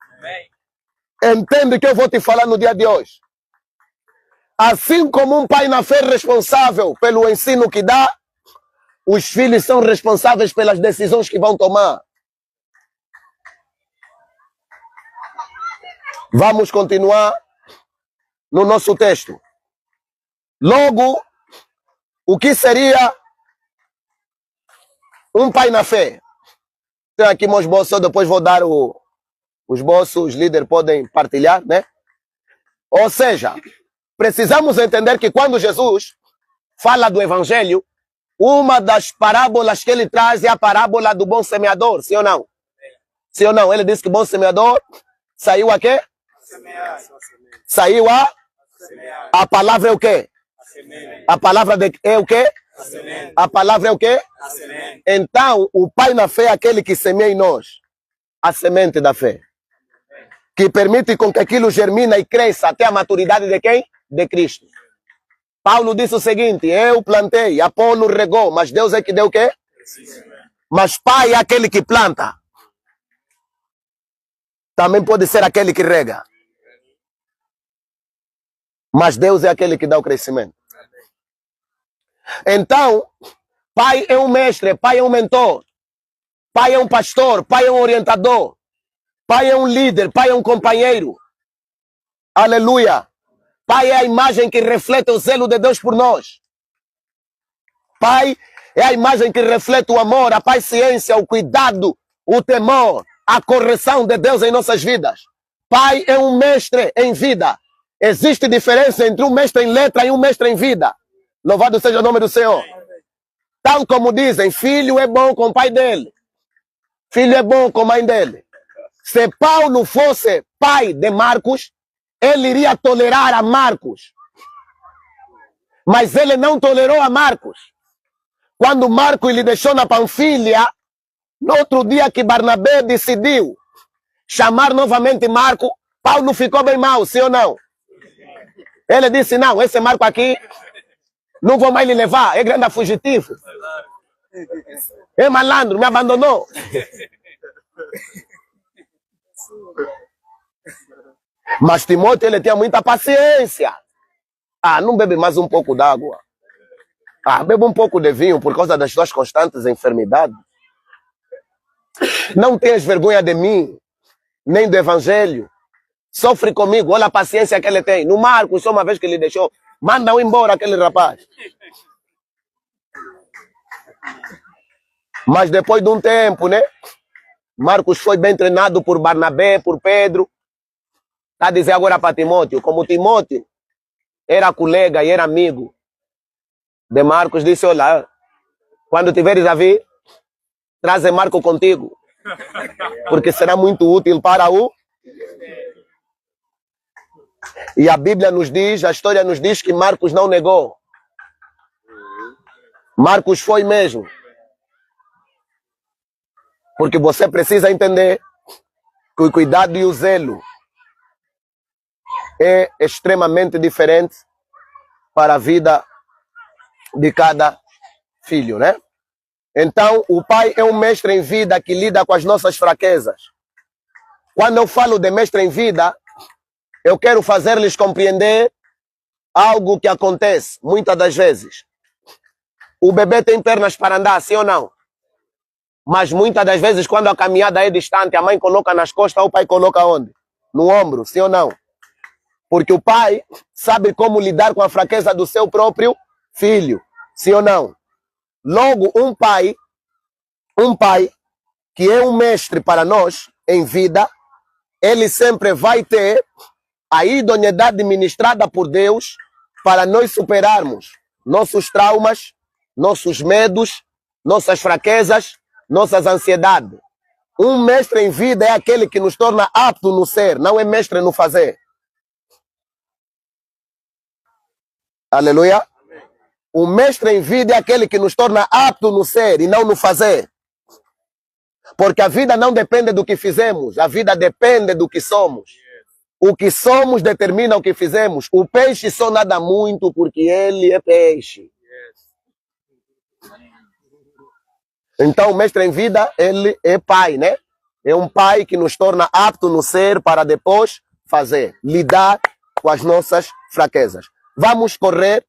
Entende o que eu vou te falar no dia de hoje? Assim como um pai na fé é responsável pelo ensino que dá, os filhos são responsáveis pelas decisões que vão tomar. Vamos continuar no nosso texto. Logo, o que seria um pai na fé? Tem aqui meus bolsos, depois vou dar os bolsos, os líderes podem partilhar, né? Ou seja, precisamos entender que quando Jesus fala do Evangelho, uma das parábolas que ele traz é a parábola do bom semeador, sim ou não? Sim ou não? Ele disse que bom semeador saiu a quê? Saiu a palavra é o quê? A palavra é o quê? A palavra é o quê? Então, o pai na fé é aquele que semeia em nós a semente da fé, que permite com que aquilo germine e cresça até a maturidade de quem? De Cristo. Paulo disse o seguinte, eu plantei, Apolo regou, mas Deus é que deu o quê? Mas pai é aquele que planta. Também pode ser aquele que rega. Mas Deus é aquele que dá o crescimento. Então, pai é um mestre, pai é um mentor, pai é um pastor, pai é um orientador, pai é um líder, pai é um companheiro. Aleluia. Pai é a imagem que reflete o zelo de Deus por nós. Pai é a imagem que reflete o amor, a paciência, o cuidado, o temor, a correção de Deus em nossas vidas. Pai é um mestre em vida. Existe diferença entre um mestre em letra e um mestre em vida. Louvado seja o nome do Senhor. Tal como dizem, filho é bom com o pai dele. Filho é bom com a mãe dele. Se Paulo fosse pai de Marcos, ele iria tolerar a Marcos. Mas ele não tolerou a Marcos. Quando Marcos lhe deixou na Panfilha, no outro dia que Barnabé decidiu chamar novamente Marco, Paulo ficou bem mal, sim ou não? Ele disse, não, esse Marco aqui, não vou mais lhe levar, é grande fugitivo. É malandro, me abandonou. Mas Timóteo, ele tinha muita paciência. Ah, não bebe mais um pouco d'água. Ah, bebe um pouco de vinho por causa das tuas constantes enfermidades. Não tens vergonha de mim, nem do evangelho. Sofre comigo, olha a paciência que ele tem. No Marcos, só uma vez que ele deixou, manda-o embora aquele rapaz. Mas depois de um tempo, né? Marcos foi bem treinado por Barnabé, por Pedro. Está a dizer agora para Timóteo, como Timóteo era colega e era amigo de Marcos, disse, olha, quando tiveres a vir, traze Marco contigo, porque será muito útil para o... E a Bíblia nos diz, a história nos diz que Marcos não negou. Marcos foi mesmo. Porque você precisa entender que o cuidado e o zelo é extremamente diferente para a vida de cada filho, né? Então, o pai é um mestre em vida que lida com as nossas fraquezas. Quando eu falo de mestre em vida, eu quero fazer-lhes compreender algo que acontece muitas das vezes. O bebê tem pernas para andar, sim ou não? Mas muitas das vezes, quando a caminhada é distante, a mãe coloca nas costas, o pai coloca onde? No ombro, sim ou não? Porque o pai sabe como lidar com a fraqueza do seu próprio filho, sim ou não? Logo, um pai que é um mestre para nós em vida, ele sempre vai ter a idoneidade ministrada por Deus para nós superarmos nossos traumas, nossos medos, nossas fraquezas, nossas ansiedades. Um mestre em vida é aquele que nos torna apto no ser, não é mestre no fazer. Aleluia. O mestre em vida é aquele que nos torna apto no ser e não no fazer. Porque a vida não depende do que fizemos, a vida depende do que somos. O que somos determina o que fizemos. O peixe só nada muito porque ele é peixe. Então o mestre em vida, ele é pai, né? É um pai que nos torna apto no ser para depois fazer, lidar com as nossas fraquezas. Vamos correr.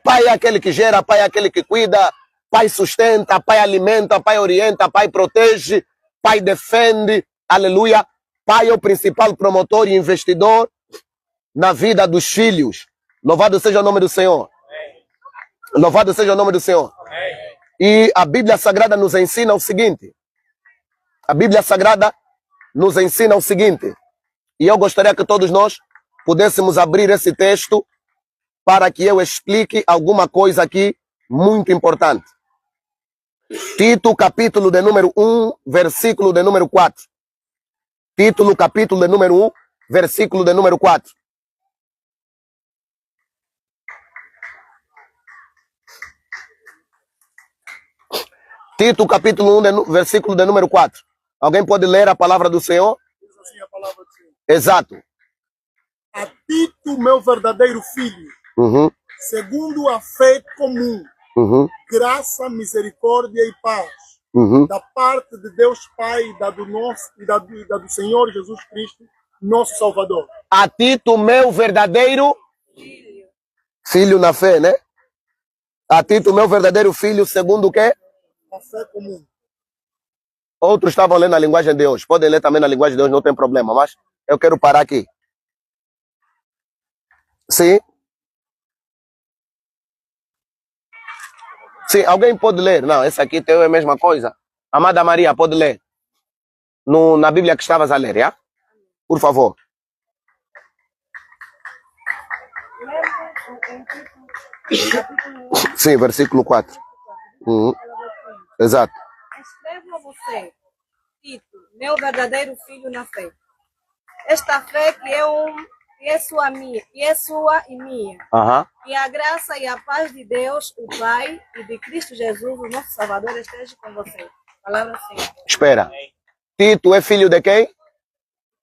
Pai é aquele que gera, pai é aquele que cuida, pai sustenta, pai alimenta, pai orienta, pai protege, pai defende, aleluia. Pai é o principal promotor e investidor na vida dos filhos. Louvado seja o nome do Senhor. Louvado seja o nome do Senhor. E a Bíblia Sagrada nos ensina o seguinte. A Bíblia Sagrada nos ensina o seguinte. E eu gostaria que todos nós pudéssemos abrir esse texto para que eu explique alguma coisa aqui muito importante. Tito, capítulo de número 1, versículo de número 4. Tito, capítulo de número 1, versículo de número 4. Tito, capítulo 1, versículo de número 4. Alguém pode ler a palavra do Senhor? Diz assim a palavra do Senhor. Exato. A Tito, meu verdadeiro filho, segundo a fé comum, graça, misericórdia e paz, da parte de Deus Pai e da do Senhor Jesus Cristo, nosso Salvador. A Tito, meu verdadeiro filho na fé, né? A Tito, meu verdadeiro filho, segundo o quê? A fé comum. Outros estavam lendo a linguagem de Deus. Podem ler também na linguagem de Deus, não tem problema. Mas eu quero parar aqui. Sim? Sim, alguém pode ler? Não, esse aqui teu é a mesma coisa. Amada Maria, pode ler. Na Bíblia que estavas a ler, já? Por favor. Sim, versículo 4. Exato. Escrevo a você, Tito, meu verdadeiro filho na fé. Esta fé que é sua e minha. E a graça e a paz de Deus, o Pai, e de Cristo Jesus, o nosso Salvador, esteja com você. Palavra assim. Espera. Tito é filho de quem?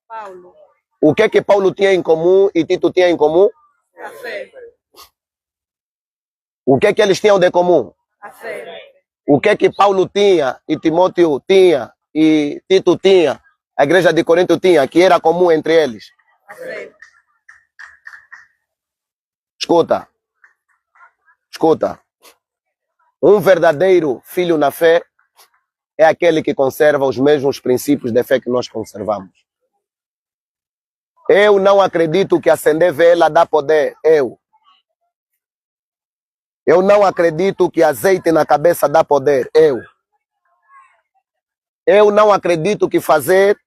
Paulo. O que é que Paulo tinha em comum e Tito tinha em comum? A fé. O que é que eles tinham de comum? A fé. O que é que Paulo tinha e Timóteo tinha e Tito tinha, a igreja de Corinto tinha, que era comum entre eles? A fé. Escuta. Escuta. Um verdadeiro filho na fé é aquele que conserva os mesmos princípios de fé que nós conservamos. Eu não acredito que acender vela dá poder. Eu não acredito que azeite na cabeça dá poder. Eu não acredito que fazer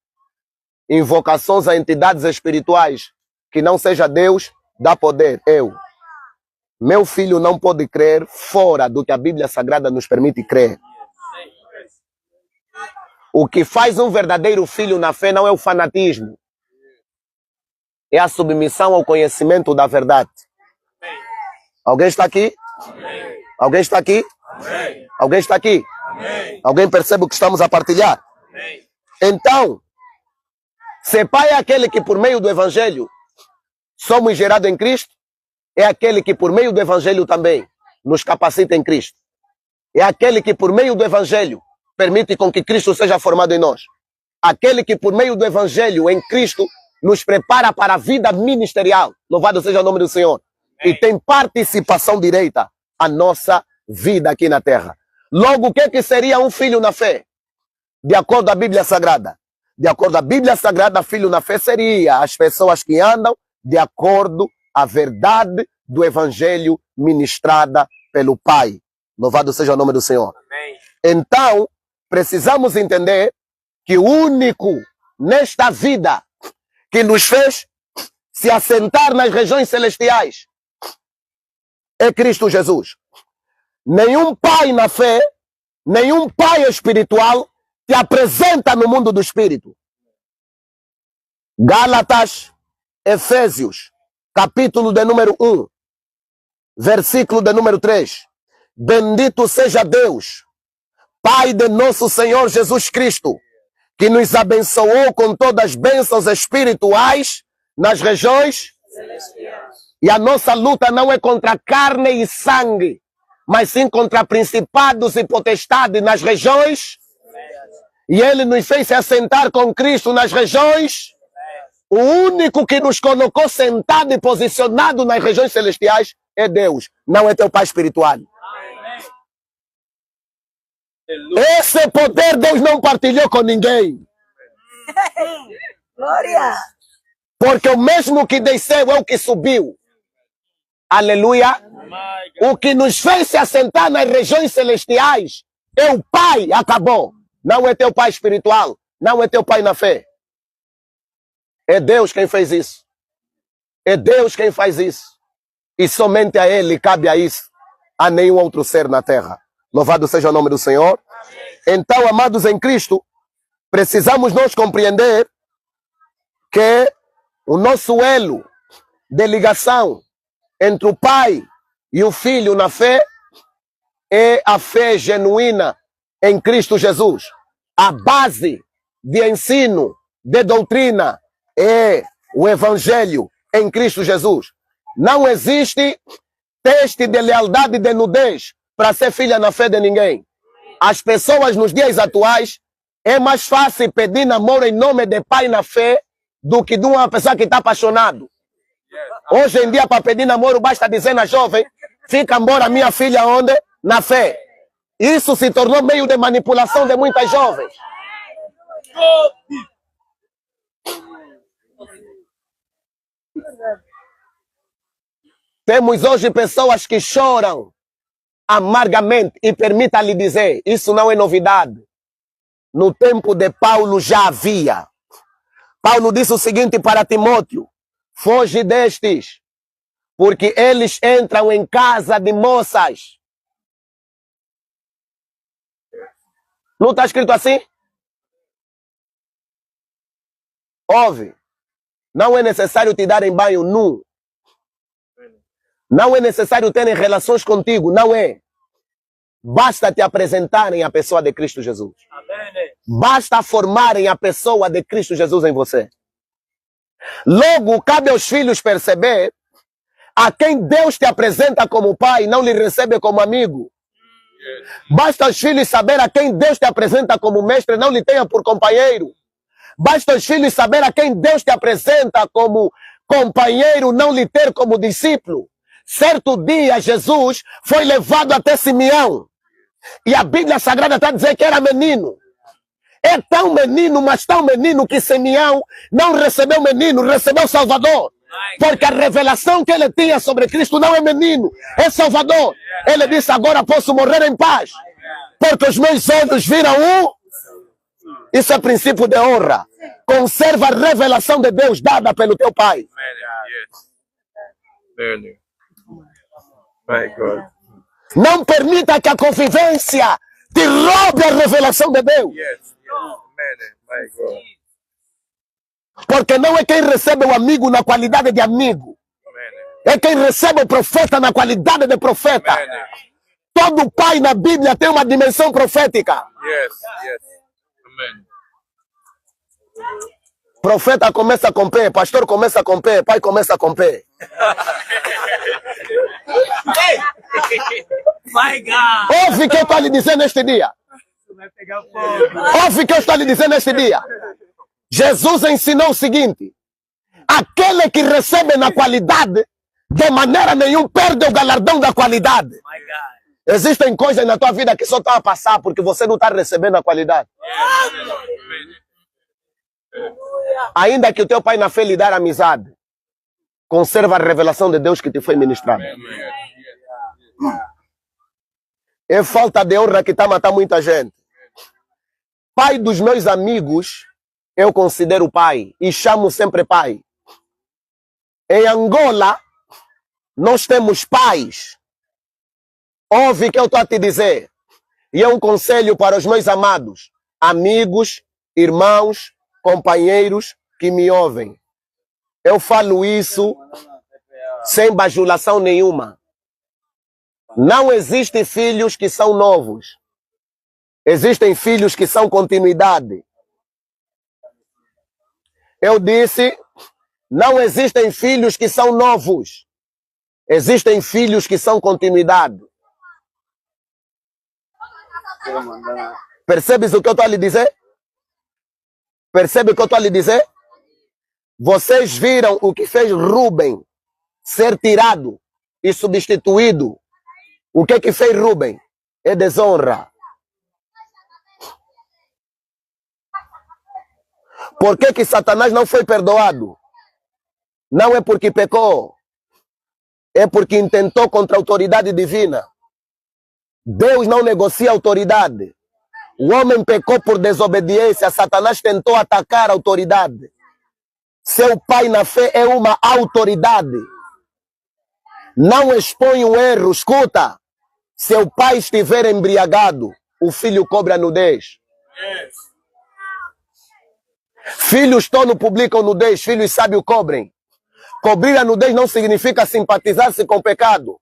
invocações a entidades espirituais que não seja Deus dá poder. Meu filho não pode crer fora do que a Bíblia Sagrada nos permite crer. O que faz um verdadeiro filho na fé não é o fanatismo. É a submissão ao conhecimento da verdade. Alguém está aqui? Alguém está aqui? Alguém está aqui? Alguém percebe o que estamos a partilhar? Então, se pai é aquele que por meio do Evangelho somos gerados em Cristo, é aquele que por meio do Evangelho também nos capacita em Cristo. É aquele que por meio do Evangelho permite com que Cristo seja formado em nós. Aquele que por meio do Evangelho em Cristo nos prepara para a vida ministerial. Louvado seja o nome do Senhor. E tem participação direita à nossa vida aqui na terra. Logo, o que seria um filho na fé? De acordo à Bíblia Sagrada. De acordo à Bíblia Sagrada, filho na fé seria as pessoas que andam de acordo à verdade do Evangelho ministrada pelo Pai. Louvado seja o nome do Senhor. Então, precisamos entender que o único nesta vida que nos fez se assentar nas regiões celestiais é Cristo Jesus. Nenhum pai na fé, nenhum pai espiritual te apresenta no mundo do espírito. Gálatas, Efésios, capítulo de número 1, versículo de número 3. Bendito seja Deus, Pai de nosso Senhor Jesus Cristo, que nos abençoou com todas as bênçãos espirituais nas regiões celestiais. E a nossa luta não é contra carne e sangue, mas sim contra principados e potestades nas regiões. E Ele nos fez se assentar com Cristo nas regiões. O único que nos colocou sentado e posicionado nas regiões celestiais é Deus, não é teu pai espiritual. Esse poder Deus não partilhou com ninguém. Glória! Porque o mesmo que desceu é o que subiu. Aleluia! O que nos fez se assentar nas regiões celestiais é o Pai, acabou. Não é teu pai espiritual, não é teu pai na fé. É Deus quem fez isso. É Deus quem faz isso. E somente a Ele cabe a isso, a nenhum outro ser na terra. Louvado seja o nome do Senhor. Então, amados em Cristo, precisamos nós compreender que o nosso elo de ligação entre o Pai e o Filho na fé é a fé genuína em Cristo Jesus. A base de ensino, de doutrina, é o Evangelho em Cristo Jesus. Não existe teste de lealdade e de nudez para ser filha na fé de ninguém. As pessoas nos dias atuais, é mais fácil pedir namoro em nome de pai na fé do que de uma pessoa que está apaixonado. Hoje em dia, para pedir namoro, basta dizer na jovem, fica embora minha filha onde? Na fé. Isso se tornou meio de manipulação de muitas jovens. Temos hoje pessoas que choram amargamente, e permita-lhe dizer, isso não é novidade. No tempo de Paulo já havia. Paulo disse o seguinte para Timóteo: foge destes, porque eles entram em casa de moças. Não está escrito assim? Ouve, não é necessário te darem banho nu. Não é necessário terem relações contigo, não é. Basta te apresentarem a pessoa de Cristo Jesus. Basta formarem a pessoa de Cristo Jesus em você. Logo, cabe aos filhos perceber a quem Deus te apresenta como pai, não lhe recebe como amigo. Basta aos filhos saber a quem Deus te apresenta como mestre, não lhe tenha por companheiro. Basta aos filhos saber a quem Deus te apresenta como companheiro, não lhe ter como discípulo. Certo dia, Jesus foi levado até Simeão. E a Bíblia Sagrada está a dizer que era menino. É tão menino, mas tão menino, que Simeão não recebeu menino, recebeu Salvador. Porque a revelação que ele tinha sobre Cristo não é menino, é Salvador. Ele disse: agora posso morrer em paz, porque os meus olhos viram um. Isso é princípio de honra. Conserva a revelação de Deus dada pelo teu pai. Não permita que a convivência te roube a revelação de Deus. Porque não é quem recebe o amigo na qualidade de amigo. É quem recebe o profeta na qualidade de profeta. Todo pai na Bíblia tem uma dimensão profética. Profeta começa com P, pastor começa com P, pai começa com P. Ouve o que eu estou lhe dizendo neste dia. Ouve o que eu estou lhe dizendo neste dia. Jesus ensinou o seguinte: aquele que recebe na qualidade, de maneira nenhuma perde o galardão da qualidade. Existem coisas na tua vida que só estão a passar porque você não está recebendo a qualidade. Ainda que o teu pai na fé lhe dar amizade, conserva a revelação de Deus que te foi ministrada. É falta de honra que está a matar muita gente. Pai dos meus amigos, eu considero pai e chamo sempre pai. Em Angola, nós temos pais. Ouve o que eu estou a te dizer. E é um conselho para os meus amados, amigos, irmãos, companheiros que me ouvem. Eu falo isso sem bajulação nenhuma. Não existem filhos que são novos. Existem filhos que são continuidade. Eu disse, não existem filhos que são novos. Existem filhos que são continuidade. Percebes o que eu estou a lhe dizer? Percebe o que eu estou a lhe dizer? Vocês viram o que fez Rubem ser tirado e substituído. O que fez Rubem? É desonra. Por que Satanás não foi perdoado? Não é porque pecou. É porque intentou contra a autoridade divina. Deus não negocia autoridade. O homem pecou por desobediência. Satanás tentou atacar a autoridade. Seu pai na fé é uma autoridade. Não expõe o erro. Escuta. Seu pai estiver embriagado, o filho cobre a nudez. Filhos tolos publicam nudez, filhos sábios cobrem. Cobrir a nudez não significa simpatizar-se com o pecado.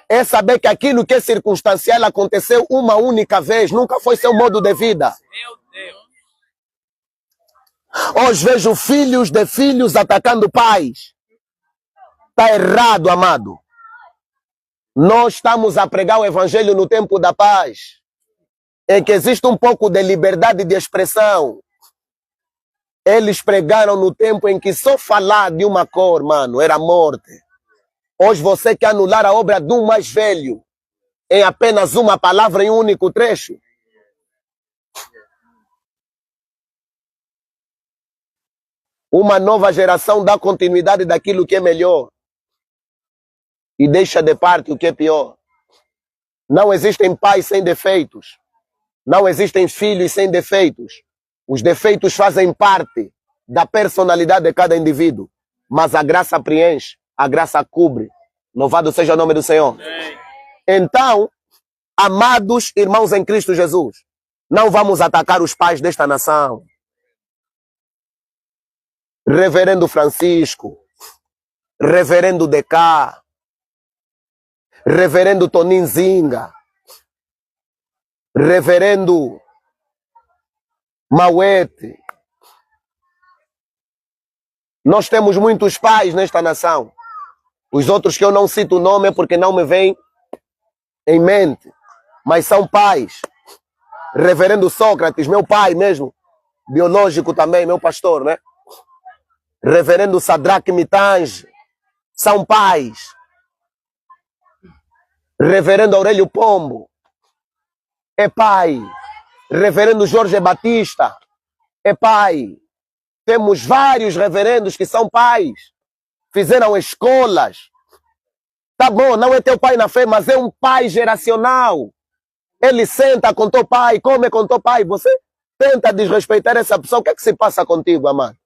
É saber que aquilo que é circunstancial aconteceu uma única vez, nunca foi seu modo de vida. Hoje vejo filhos de filhos atacando pais. Está errado, amado. Nós estamos a pregar o evangelho no tempo da paz, em que existe um pouco de liberdade de expressão. Eles pregaram no tempo em que só falar de uma cor, mano, era morte. Hoje você quer anular a obra de um mais velho em apenas uma palavra em um único trecho? Uma nova geração dá continuidade daquilo que é melhor e deixa de parte o que é pior. Não existem pais sem defeitos. Não existem filhos sem defeitos. Os defeitos fazem parte da personalidade de cada indivíduo. Mas a graça preenche, a graça cobre. Louvado seja o nome do Senhor. Então, amados irmãos em Cristo Jesus, não vamos atacar os pais desta nação. Reverendo Francisco, Reverendo Decá, Reverendo Tonin Zinga, Reverendo Mauete. Nós temos muitos pais nesta nação. Os outros que eu não cito o nome é porque não me vem em mente. Mas são pais. Reverendo Sócrates, meu pai mesmo, biológico também, meu pastor, né? Reverendo Sadraque Mitange, são pais. Reverendo Aurélio Pombo, é pai. Reverendo Jorge Batista, é pai. Temos vários reverendos que são pais. Fizeram escolas. Tá bom, não é teu pai na fé, mas é um pai geracional. Ele senta com teu pai, come com teu pai. Você tenta desrespeitar essa pessoa. O que é que se passa contigo, amado?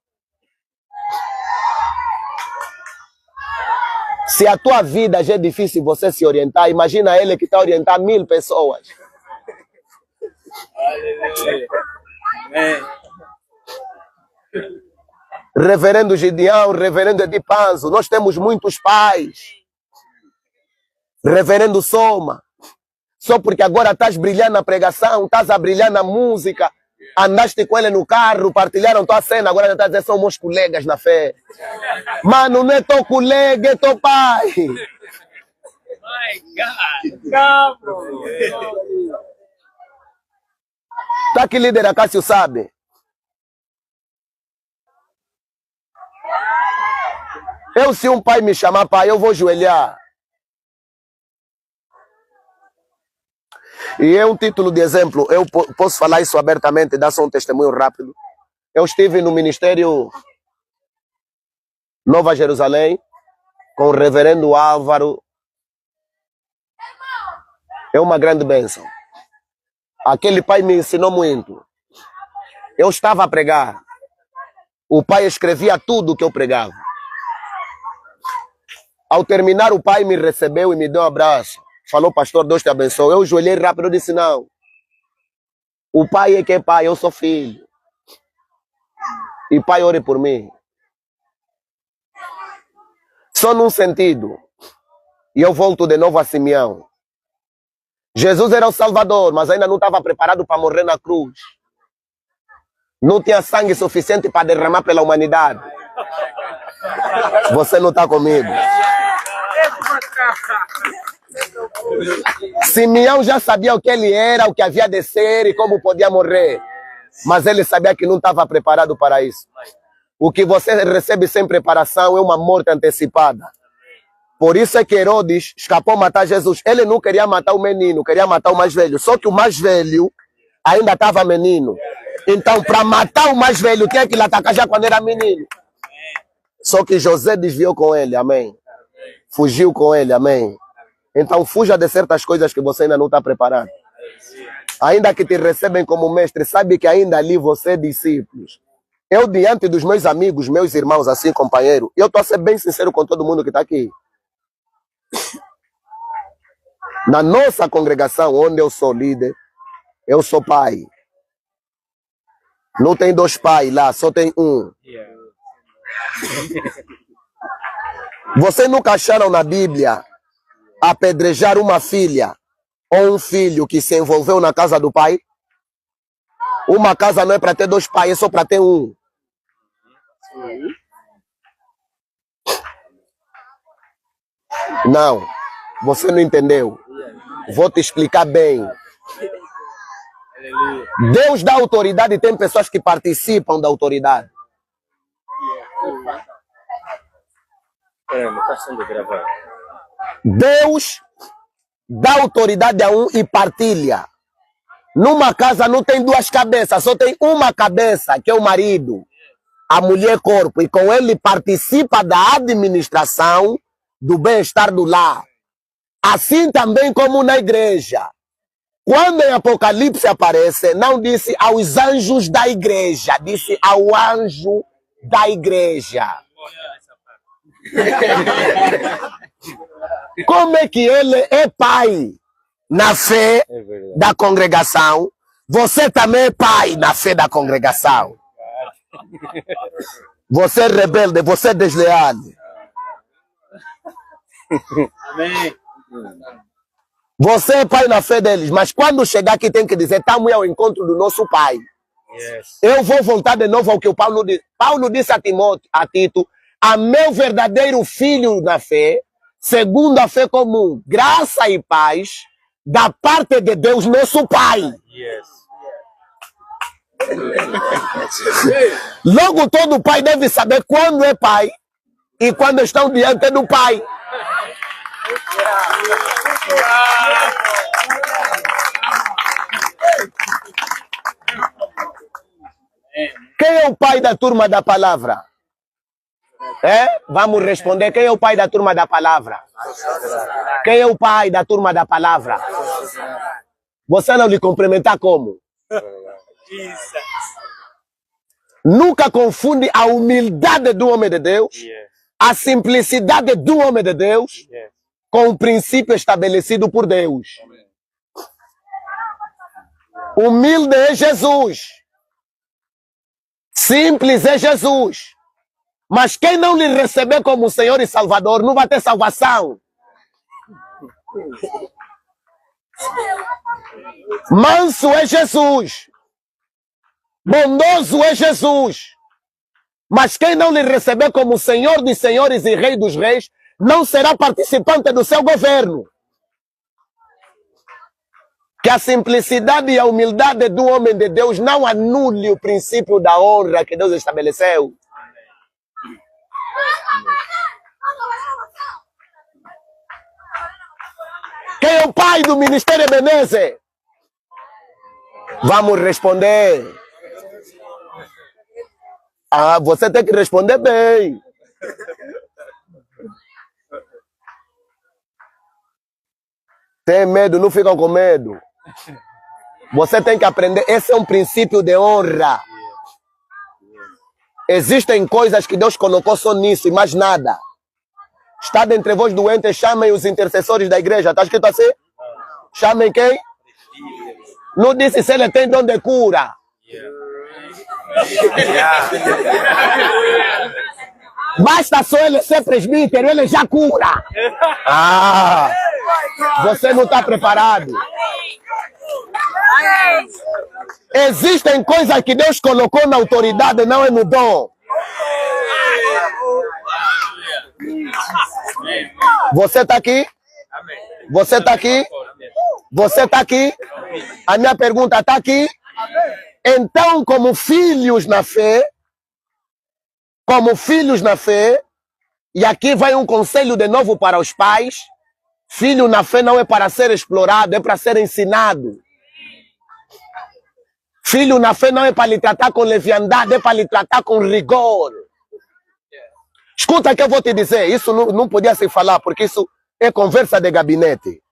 Se a tua vida já é difícil você se orientar, imagina ele que está a orientar 1000 pessoas. Reverendo Gideão, Reverendo Edipanzo, nós temos muitos pais. Reverendo Soma, só porque agora estás brilhando na pregação, estás a brilhar na música, andaste com ele no carro, partilharam tua cena, agora já estás a dizer somos colegas na fé. Mano, não é teu colega, é teu pai. My God. Tá que líder Acácio sabe. Eu, se um pai me chamar pai, eu vou ajoelhar. E é um título de exemplo. Eu posso falar isso abertamente, dar só um testemunho rápido. Eu estive no Ministério Nova Jerusalém com o Reverendo Álvaro. É uma grande bênção. Aquele pai me ensinou muito. Eu estava a pregar. O pai escrevia tudo que eu pregava. Ao terminar, o pai me recebeu e me deu um abraço. Falou, pastor, Deus te abençoe. Eu joelhei rápido e disse, não. O pai é que é pai, eu sou filho. E pai, ore por mim. Só num sentido. E eu volto de novo a Simeão. Jesus era o Salvador, mas ainda não estava preparado para morrer na cruz. Não tinha sangue suficiente para derramar pela humanidade. Você não está comigo. Simeão já sabia o que ele era, o que havia de ser e como podia morrer. Mas ele sabia que não estava preparado para isso. O que você recebe sem preparação é uma morte antecipada. Por isso é que Herodes escapou matar Jesus. Ele não queria matar o menino, queria matar o mais velho. Só que o mais velho ainda estava menino. Então, para matar o mais velho, tinha que lhe atacar já quando era menino. Só que José desviou com ele, amém. Fugiu com ele, amém. Então, fuja de certas coisas que você ainda não está preparado. Ainda que te recebem como mestre, sabe que ainda ali você é discípulo. Eu, diante dos meus amigos, meus irmãos, assim, companheiro, eu estou a ser bem sincero com todo mundo que está aqui. Na nossa congregação, onde eu sou líder, eu sou pai. Não tem 2 pais lá, só tem um. Vocês nunca acharam na Bíblia apedrejar uma filha ou um filho que se envolveu na casa do pai? Uma casa não é para ter 2 pais, é só para ter um. Não, você não entendeu. Vou te explicar bem. Deus dá autoridade e tem pessoas que participam da autoridade. Deus dá autoridade a um e partilha. Numa casa não tem duas cabeças, só tem uma cabeça, que é o marido. A mulher corpo. E com ele participa da administração do bem-estar do lar. Assim também como na igreja. Quando em Apocalipse aparece, não disse aos anjos da igreja, disse ao anjo da igreja. Como é que ele é pai na fé da congregação? Você também é pai na fé da congregação. Você é rebelde, você é desleal. Amém. Você é pai na fé deles, mas quando chegar aqui tem que dizer, estamos ao encontro do nosso pai. Yes. Eu vou voltar de novo ao que o Paulo disse. Paulo disse a Tito, a meu verdadeiro filho na fé, segundo a fé comum, graça e paz, da parte de Deus, nosso Pai. Yes. Logo, todo pai deve saber quando é pai e quando estão diante do pai. Quem é o pai da turma da palavra? Vamos responder. Quem é o pai da turma da palavra? Quem é o pai da turma da palavra? Você não lhe cumprimentar como? Nunca confunde a humildade do homem de Deus, a simplicidade do homem de Deus, com o princípio estabelecido por Deus. Humilde é Jesus. Simples é Jesus. Mas quem não lhe receber como Senhor e Salvador não vai ter salvação. Manso é Jesus. Bondoso é Jesus. Mas quem não lhe receber como Senhor dos Senhores e Rei dos Reis, não será participante do seu governo. Que a simplicidade e a humildade do homem de Deus não anule o princípio da honra que Deus estabeleceu. Quem é o pai do Ministério Ebenezer? Vamos responder. Você tem que responder bem. Tem medo, não ficam com medo. Você tem que aprender. Esse é um princípio de honra. Existem coisas que Deus colocou só nisso e mais nada. Está dentre vós doentes, chamem os intercessores da igreja. Está escrito assim? Chamem quem? Não disse se ele tem dom de cura. Basta só ele ser presbítero, ele já cura. Você não está preparado. Existem coisas que Deus colocou na autoridade, não é no dom. Você está aqui? Você está aqui? Você está aqui? A minha pergunta está aqui? Então, como filhos na fé, e aqui vai um conselho de novo para os pais, filho na fé não é para ser explorado, é para ser ensinado. Filho na fé não é para lhe tratar com leviandade, é para lhe tratar com rigor. Escuta que eu vou te dizer, isso não podia se falar, porque isso é conversa de gabinete.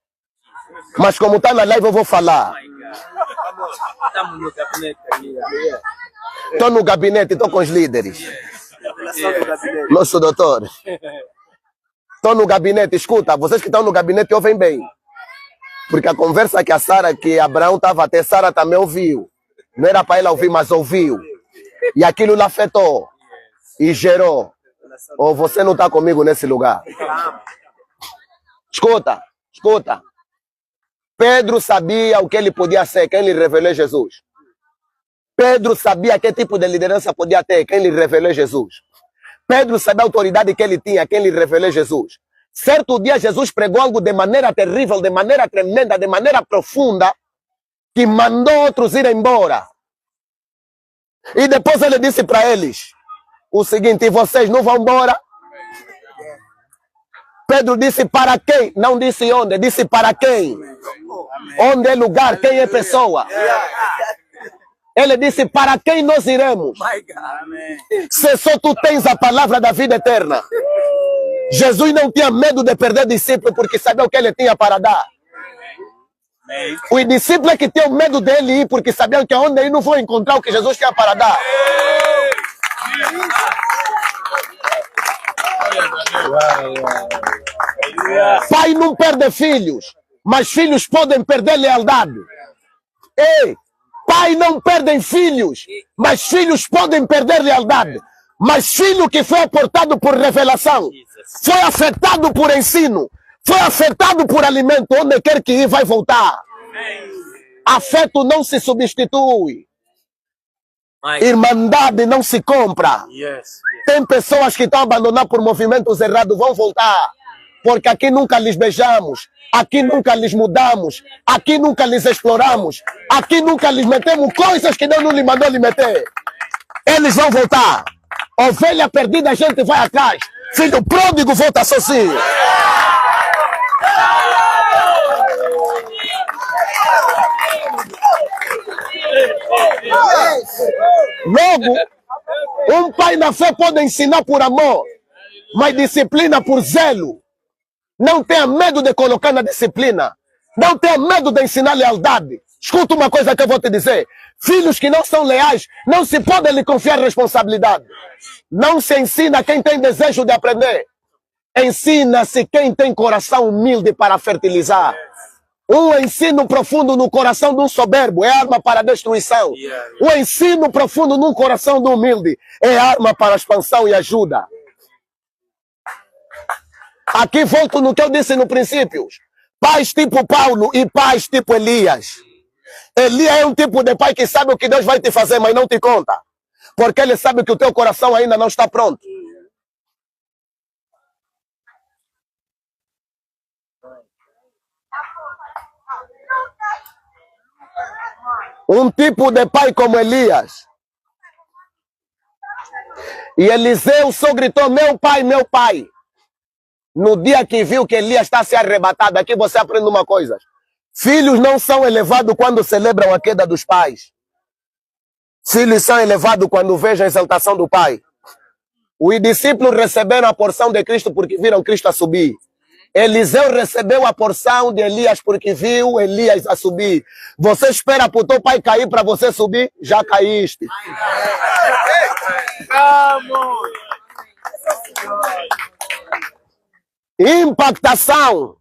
Mas como está na live eu vou falar. Estamos no gabinete. Estou no gabinete, estou com os líderes. Nosso doutor. Estou no gabinete, escuta, vocês que estão no gabinete ouvem bem. Porque a conversa que que Abraão estava até, Sara também ouviu. Não era para ela ouvir, mas ouviu. E aquilo lhe afetou. E gerou. Ou você não está comigo nesse lugar? Escuta. Pedro sabia o que ele podia ser, quem lhe revelou Jesus. Pedro sabia que tipo de liderança podia ter, quem lhe revelou Jesus. Pedro sabia a autoridade que ele tinha, quem lhe revelou Jesus. Certo dia Jesus pregou algo de maneira terrível, de maneira tremenda, de maneira profunda, que mandou outros ir embora. E depois ele disse para eles o seguinte: e vocês não vão embora? Pedro disse para quem? Não disse onde, disse para quem. Onde é lugar, quem é pessoa. Ele disse para quem nós iremos. Se só tu tens a palavra da vida eterna. Jesus não tinha medo de perder discípulo porque sabia o que ele tinha para dar. Os discípulos é que tinham medo dele ir porque sabiam que onde ele não vão encontrar o que Jesus tinha para dar. Pai não perde filhos, mas filhos podem perder lealdade. Ei, pai não perde filhos, mas filhos podem perder lealdade. Mas filho que foi aportado por revelação, foi afetado por ensino, foi afetado por alimento, onde quer que ir vai voltar. Afeto não se substitui. Irmandade não se compra. Tem pessoas que estão abandonadas por movimentos errados, vão voltar. Porque aqui nunca lhes beijamos, aqui nunca lhes mudamos, aqui nunca lhes exploramos, aqui nunca lhes metemos coisas que Deus não lhe mandou lhe meter. Eles vão voltar. Ovelha perdida, a gente vai atrás. Filho pródigo volta sozinho. Logo, um pai na fé pode ensinar por amor, mas disciplina por zelo. Não tenha medo de colocar na disciplina. Não tenha medo de ensinar lealdade. Escuta uma coisa que eu vou te dizer. Filhos que não são leais, não se pode lhe confiar responsabilidade. Não se ensina quem tem desejo de aprender. Ensina-se quem tem coração humilde para fertilizar. Um ensino profundo no coração de um soberbo é arma para a destruição. Um ensino profundo no coração do humilde é arma para a expansão e ajuda. Aqui volto no que eu disse no princípio. Pais tipo Paulo e pais tipo Elias. Elias é um tipo de pai que sabe o que Deus vai te fazer, mas não te conta. Porque ele sabe que o teu coração ainda não está pronto. Um tipo de pai como Elias. E Eliseu só gritou, meu pai, meu pai. No dia que viu que Elias está se arrebatado, aqui você aprende uma coisa. Filhos não são elevados quando celebram a queda dos pais. Filhos são elevados quando vejam a exaltação do pai. Os discípulos receberam a porção de Cristo porque viram Cristo a subir. Eliseu recebeu a porção de Elias porque viu Elias a subir. Você espera para o teu pai cair para você subir? Já caíste. Impactação,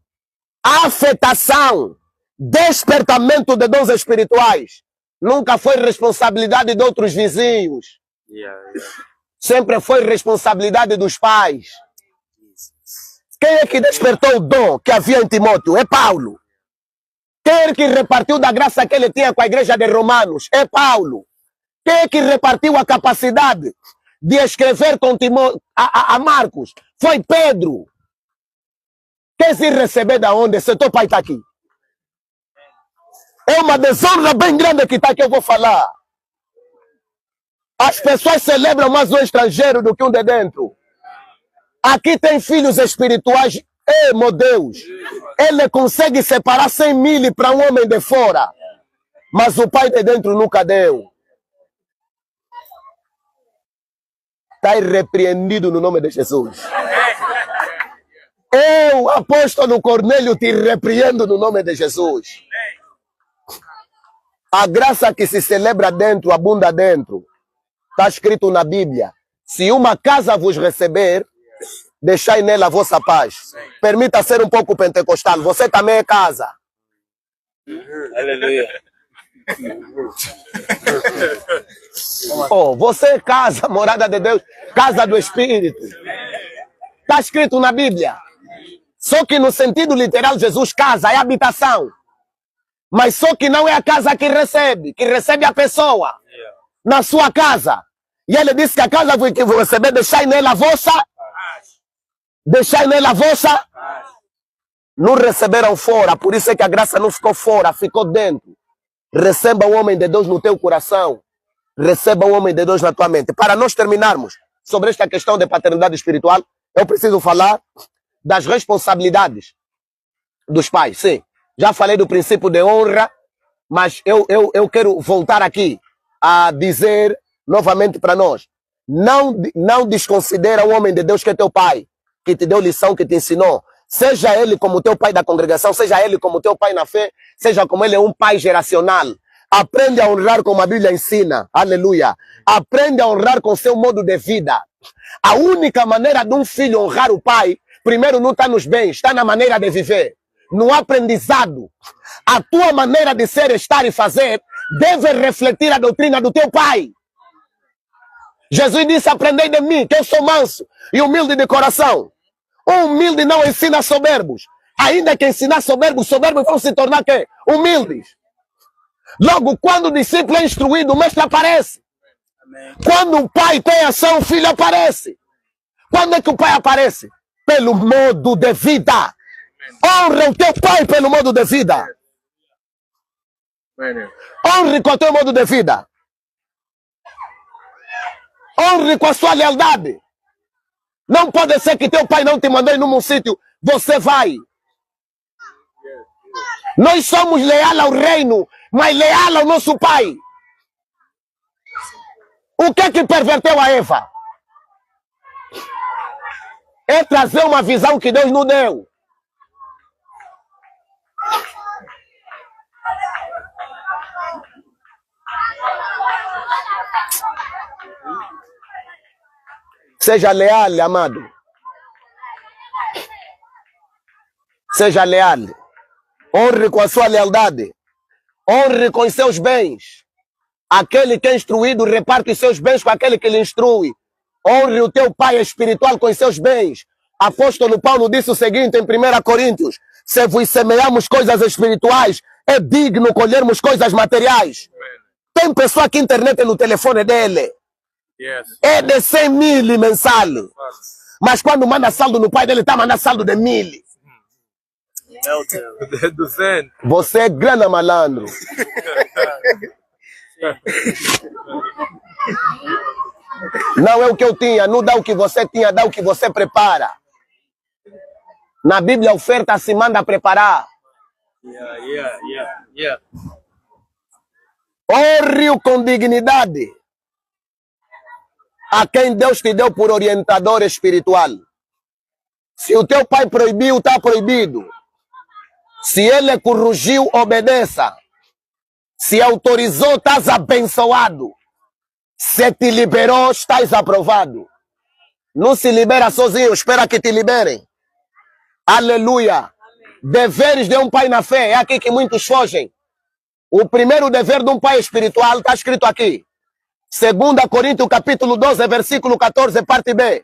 afetação, despertamento de dons espirituais nunca foi responsabilidade de outros vizinhos. Sempre foi responsabilidade dos pais. Quem é que despertou o dom que havia em Timóteo? É Paulo. Quem é que repartiu da graça que ele tinha com a igreja de Romanos? É Paulo. Quem é que repartiu a capacidade de escrever com a Marcos? Foi Pedro. Quer se receber da onde? Se teu pai está aqui. É uma desonra bem grande que está aqui, eu vou falar. As pessoas celebram mais um estrangeiro do que um de dentro. Aqui tem filhos espirituais. Ei, meu Deus. Ele consegue separar 100 mil para um homem de fora. Mas o pai de dentro nunca deu. Está irrepreendido no nome de Jesus. Eu, apóstolo Cornélio, te repreendo no nome de Jesus. A graça que se celebra dentro, abunda dentro. Está escrito na Bíblia. Se uma casa vos receber, deixai nela a vossa paz. Permita ser um pouco pentecostal. Você também é casa. Aleluia. Oh, você é casa, morada de Deus, casa do Espírito. Está escrito na Bíblia. Só que no sentido literal, Jesus, casa é habitação. Mas só que não é a casa que recebe a pessoa na sua casa. E ele disse que a casa que vou receber, deixai nela a vossa. Deixai nela a vossa. Não receberam fora, por isso é que a graça não ficou fora, ficou dentro. Receba o homem de Deus no teu coração. Receba o homem de Deus na tua mente. Para nós terminarmos sobre esta questão de paternidade espiritual, eu preciso falar das responsabilidades dos pais, sim. Já falei do princípio de honra, mas eu quero voltar aqui a dizer novamente para nós. Não desconsidera o homem de Deus que é teu pai, que te deu lição, que te ensinou. Seja ele como teu pai da congregação, seja ele como teu pai na fé, seja como ele é um pai geracional. Aprende a honrar como a Bíblia ensina. Aleluia. Aprende a honrar com seu modo de vida. A única maneira de um filho honrar o pai, primeiro não está nos bens, está na maneira de viver, no aprendizado. A tua maneira de ser, estar e fazer deve refletir a doutrina do teu pai. Jesus disse, aprendei de mim, que eu sou manso e humilde de coração. O humilde não ensina soberbos. Ainda que ensinar soberbos, soberbos vão se tornar quê? Humildes. Logo, quando o discípulo é instruído, o mestre aparece. Amém. Quando o pai tem ação, o filho aparece. Quando é que o pai aparece? Pelo modo de vida. Honra o teu pai pelo modo de vida. Honre com o teu modo de vida. Honre com a sua lealdade. Não pode ser que teu pai não te mandou ir num sítio, você vai. Nós somos leais ao reino, mas leal ao nosso pai. O que é que perverteu a Eva? É trazer uma visão que Deus não deu. Seja leal, amado. Seja leal. Honre com a sua lealdade. Honre com os seus bens. Aquele que é instruído reparte os seus bens com aquele que lhe instrui. Honre o teu pai espiritual com os seus bens. Apóstolo Paulo disse o seguinte em 1 Coríntios: se vos semeamos coisas espirituais, é digno colhermos coisas materiais. Tem pessoa que a internet é no telefone dele. É de 100 mil mensal. Mas quando manda saldo no pai dele, está mandando saldo de 1000. Você é grande malandro. Não é o que eu tinha, não dá o que você tinha, dá o que você prepara. Na Bíblia, a oferta se manda preparar. Honre-o com dignidade a quem Deus te deu por orientador espiritual. Se o teu pai proibiu, está proibido. Se ele corrigiu, obedeça. Se autorizou, estás abençoado. Se te liberou, estás aprovado. Não se libera sozinho, espera que te liberem. Aleluia. Deveres de um pai na fé, é aqui que muitos fogem. O primeiro dever de um pai espiritual está escrito aqui. 2 Coríntios capítulo 12, versículo 14, parte B.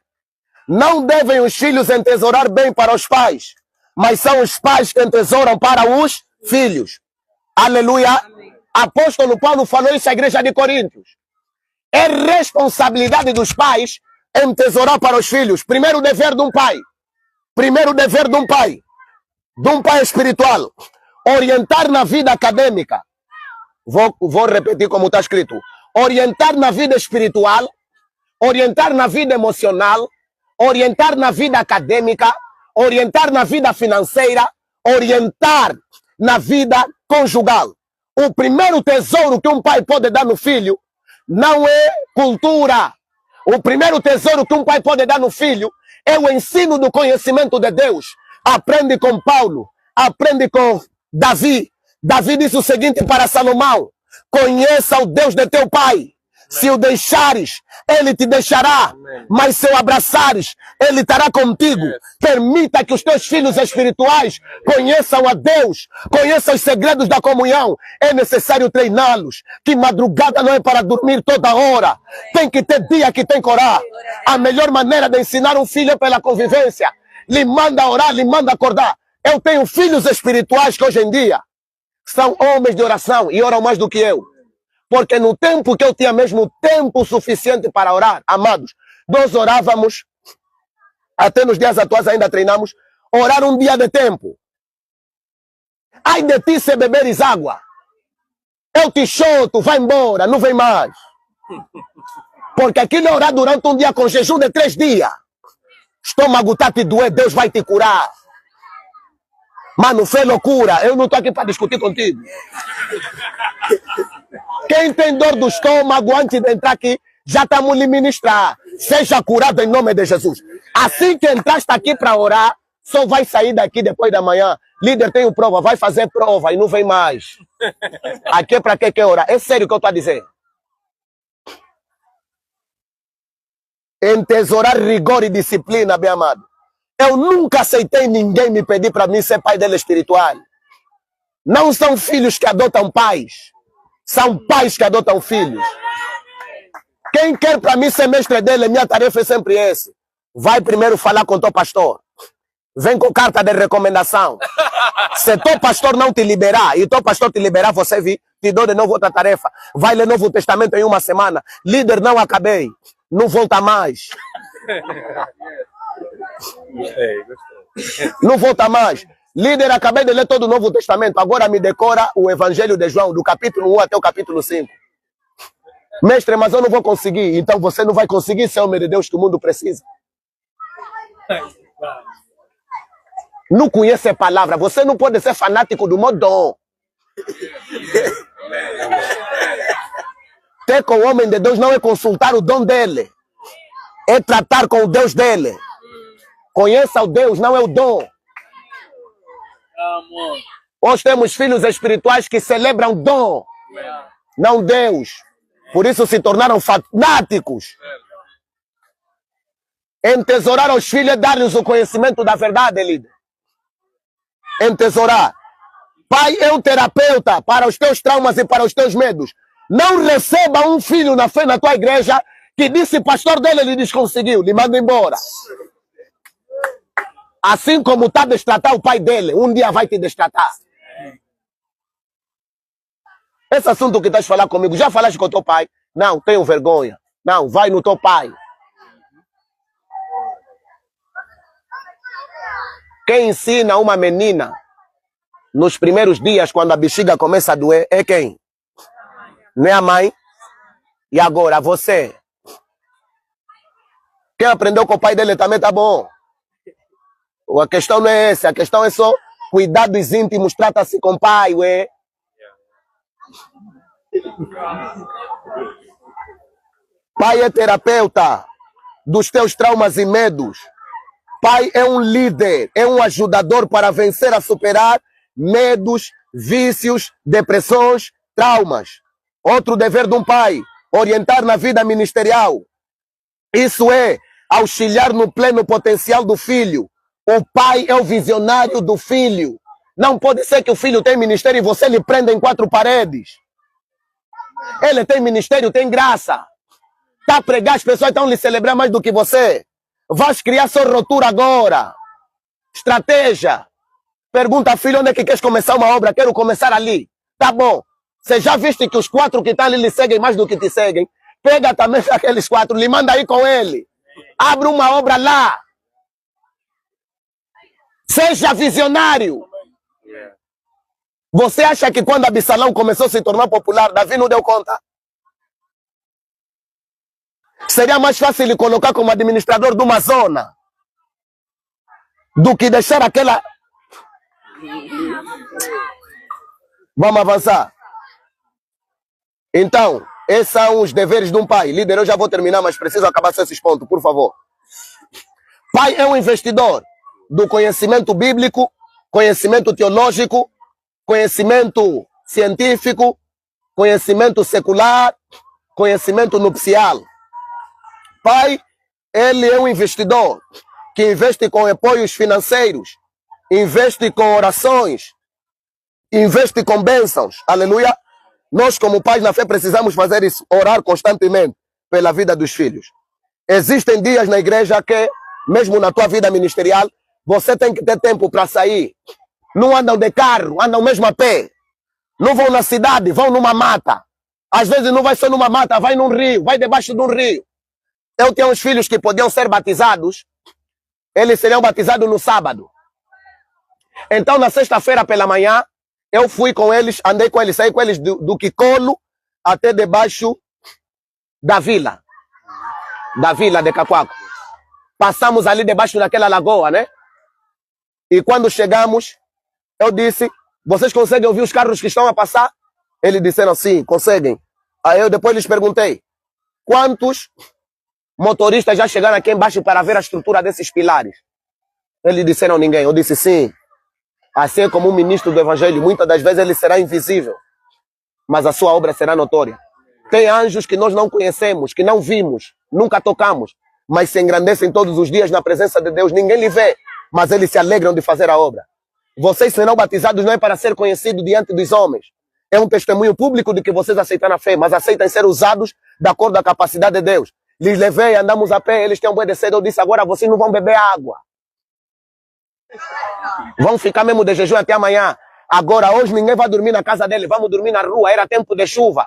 Não devem os filhos entesourar bem para os pais, mas são os pais que entesouram para os filhos. Aleluia. Amém. Apóstolo Paulo falou isso à igreja de Coríntios. É responsabilidade dos pais entesourar para os filhos. Primeiro dever de um pai. Primeiro dever de um pai espiritual. Orientar na vida acadêmica. Vou repetir como está escrito. Orientar na vida espiritual, orientar na vida emocional, orientar na vida acadêmica, orientar na vida financeira, orientar na vida conjugal. O primeiro tesouro que um pai pode dar no filho não é cultura. O primeiro tesouro que um pai pode dar no filho é o ensino do conhecimento de Deus. Aprende com Paulo, aprende com Davi. Davi disse o seguinte para Salomão: conheça o Deus de teu pai. Se o deixares, ele te deixará. Mas se o abraçares, ele estará contigo. Permita que os teus filhos espirituais conheçam a Deus, conheçam os segredos da comunhão. É necessário treiná-los. Que madrugada não é para dormir toda hora. Tem que ter dia que tem que orar. A melhor maneira de ensinar um filho é pela convivência. Lhe manda orar, lhe manda acordar. Eu tenho filhos espirituais que hoje em dia são homens de oração e oram mais do que eu. Porque no tempo que eu tinha mesmo tempo suficiente para orar, amados, nós orávamos, até nos dias atuais ainda treinamos, orar um dia de tempo. Ai de ti se beberes água. Eu te choto, vai embora, não vem mais. Porque aquilo é orar durante um dia com jejum de 3 dias. Estômago tá te doer, Deus vai te curar. Mano, foi loucura. Eu não tô aqui para discutir contigo. Quem tem dor do estômago, antes de entrar aqui, já estamos lhe ministrar. Seja curado em nome de Jesus. Assim que entraste aqui para orar, só vai sair daqui depois da manhã. Líder, tenho prova, vai fazer prova e não vem mais. Aqui é para quem quer orar. É sério o que eu estou a dizer. Entesourar rigor e disciplina, bem amado. Eu nunca aceitei ninguém me pedir para mim ser pai dele espiritual. Não são filhos que adotam pais. São pais que adotam filhos. Quem quer para mim ser mestre dele, minha tarefa é sempre essa. Vai primeiro falar com o teu pastor. Vem com carta de recomendação. Se teu pastor não te liberar, e teu pastor te liberar, você te dou de novo outra tarefa. Vai ler Novo Testamento em uma semana. Líder, não acabei. Não volta mais. Não volta mais. Líder, acabei de ler todo o Novo Testamento. Agora me decora o Evangelho de João, do capítulo 1 até o capítulo 5. Mestre, mas eu não vou conseguir. Então você não vai conseguir ser homem de Deus que o mundo precisa. Não conhece a palavra. Você não pode ser fanático do meu dom. Ter com o homem de Deus não é consultar o dom dele. É tratar com o Deus dele. Conheça o Deus, não é o dom. Hoje temos filhos espirituais que celebram dom, não Deus. Por isso se tornaram fanáticos. Entesourar os filhos é dar-lhes o conhecimento da verdade, líder. Entesourar. Pai é um terapeuta para os teus traumas e para os teus medos. Não receba um filho na fé na tua igreja que disse pastor dele lhe desconseguiu, lhe manda embora. Assim como está a destratar o pai dele, um dia vai te destratar. Esse assunto que estás a falar comigo, já falaste com o teu pai? Não, tenho vergonha. Não, vai no teu pai. Quem ensina uma menina nos primeiros dias, quando a bexiga começa a doer, é quem? Não é a mãe? E agora, você? Quem aprendeu com o pai dele também tá bom. A questão não é essa, a questão é só cuidados íntimos, trata-se com o pai, ué. Pai é terapeuta dos teus traumas e medos. Pai é um líder, é um ajudador para vencer a superar medos, vícios, depressões, traumas. Outro dever de um pai, orientar na vida ministerial. Isso é auxiliar no pleno potencial do filho. O pai é o visionário do filho. Não pode ser que o filho tem ministério e você lhe prenda em 4 paredes. Ele tem ministério, tem graça. Está a pregar, as pessoas estão lhe celebrar mais do que você. Vais criar só rotura agora. Estratégia. Pergunta, filho, onde é que queres começar uma obra? Quero começar ali. Tá bom. Você já viste que os 4 que estão ali lhe seguem mais do que te seguem? Pega também aqueles 4, lhe manda aí com ele. Abre uma obra lá. Seja visionário. Você acha que quando Absalão começou a se tornar popular, Davi não deu conta? Seria mais fácil ele colocar como administrador de uma zona do que deixar aquela... Vamos avançar. Então, esses são os deveres de um pai. Líder, eu já vou terminar, mas preciso acabar com esses pontos, por favor. Pai é um investidor do conhecimento bíblico, conhecimento teológico, conhecimento científico, conhecimento secular, conhecimento nupcial. Pai, ele é um investidor que investe com apoios financeiros, investe com orações, investe com bênçãos. Aleluia. Nós, como pais na fé, precisamos fazer isso, orar constantemente pela vida dos filhos. Existem dias na igreja que, mesmo na tua vida ministerial, você tem que ter tempo para sair. Não andam de carro, andam mesmo a pé. Não vão na cidade, vão numa mata. Às vezes não vai só numa mata, vai num rio, vai debaixo de um rio. Eu tinha uns filhos que podiam ser batizados, eles seriam batizados no sábado. Então, na sexta-feira pela manhã, eu fui com eles, andei com eles, saí com eles do Quicolo até debaixo da vila de Cacoaco. Passamos ali debaixo daquela lagoa, né? E quando chegamos, eu disse, vocês conseguem ouvir os carros que estão a passar? Eles disseram sim, conseguem. Aí eu depois lhes perguntei, quantos motoristas já chegaram aqui embaixo para ver a estrutura desses pilares? Eles disseram ninguém. Eu disse sim. Assim como um ministro do evangelho, muitas das vezes ele será invisível, mas a sua obra será notória. Tem anjos que nós não conhecemos, que não vimos, nunca tocamos, mas se engrandecem todos os dias na presença de Deus. Ninguém lhe vê, mas eles se alegram de fazer a obra. Vocês serão batizados não é para ser conhecidos diante dos homens. É um testemunho público de que vocês aceitam a fé, mas aceitam ser usados de acordo com a capacidade de Deus. Lhes levei, andamos a pé, eles têm um bom de sede. Eu disse, agora vocês não vão beber água. Vão ficar mesmo de jejum até amanhã. Agora, hoje ninguém vai dormir na casa dele. Vamos dormir na rua. Era tempo de chuva.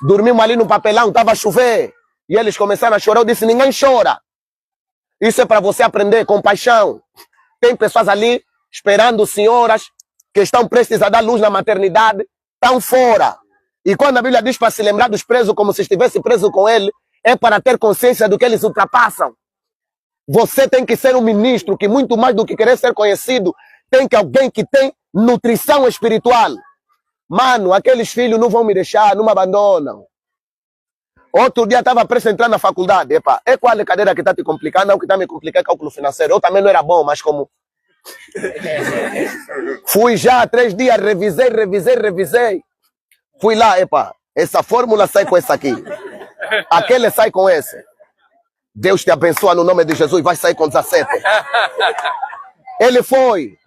Dormimos ali no papelão, estava a chover. E eles começaram a chorar. Eu disse, ninguém chora. Isso é para você aprender, compaixão. Tem pessoas ali esperando senhoras que estão prestes a dar luz na maternidade. Estão fora. E quando a Bíblia diz para se lembrar dos presos como se estivesse preso com ele, é para ter consciência do que eles ultrapassam. Você tem que ser um ministro que, muito mais do que querer ser conhecido, tem que alguém que tem nutrição espiritual. Mano, aqueles filhos não vão me deixar, não me abandonam. Outro dia estava prestes a entrar na faculdade. Epa, é qual a cadeira que está te complicando? Não, o que está me complicando é cálculo financeiro. Eu também não era bom, mas como... Fui já 3 dias, revisei. Fui lá, epa, essa fórmula sai com essa aqui. Aquele sai com esse. Deus te abençoa no nome de Jesus, vai sair com 17. Ele foi.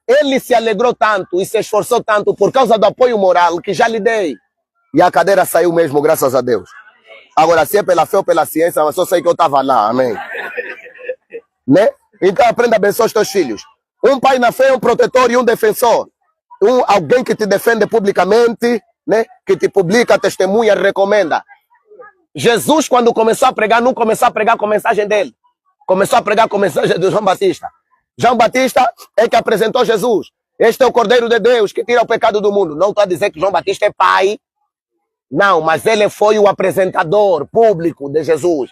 Ele se alegrou tanto e se esforçou tanto por causa do apoio moral que já lhe dei. E a cadeira saiu mesmo, graças a Deus. Agora, se é pela fé ou pela ciência, mas só sei que eu estava lá, amém. Né? Então aprenda a abençoar os teus filhos. Um pai na fé é um protetor e um defensor. Alguém que te defende publicamente, né? Que te publica, testemunha, recomenda. Jesus, quando começou a pregar, não começou a pregar com a mensagem dele. Começou a pregar com a mensagem de João Batista. João Batista é que apresentou Jesus. Este é o Cordeiro de Deus que tira o pecado do mundo. Não estou a dizer que João Batista é pai. Não, mas ele foi o apresentador público de Jesus.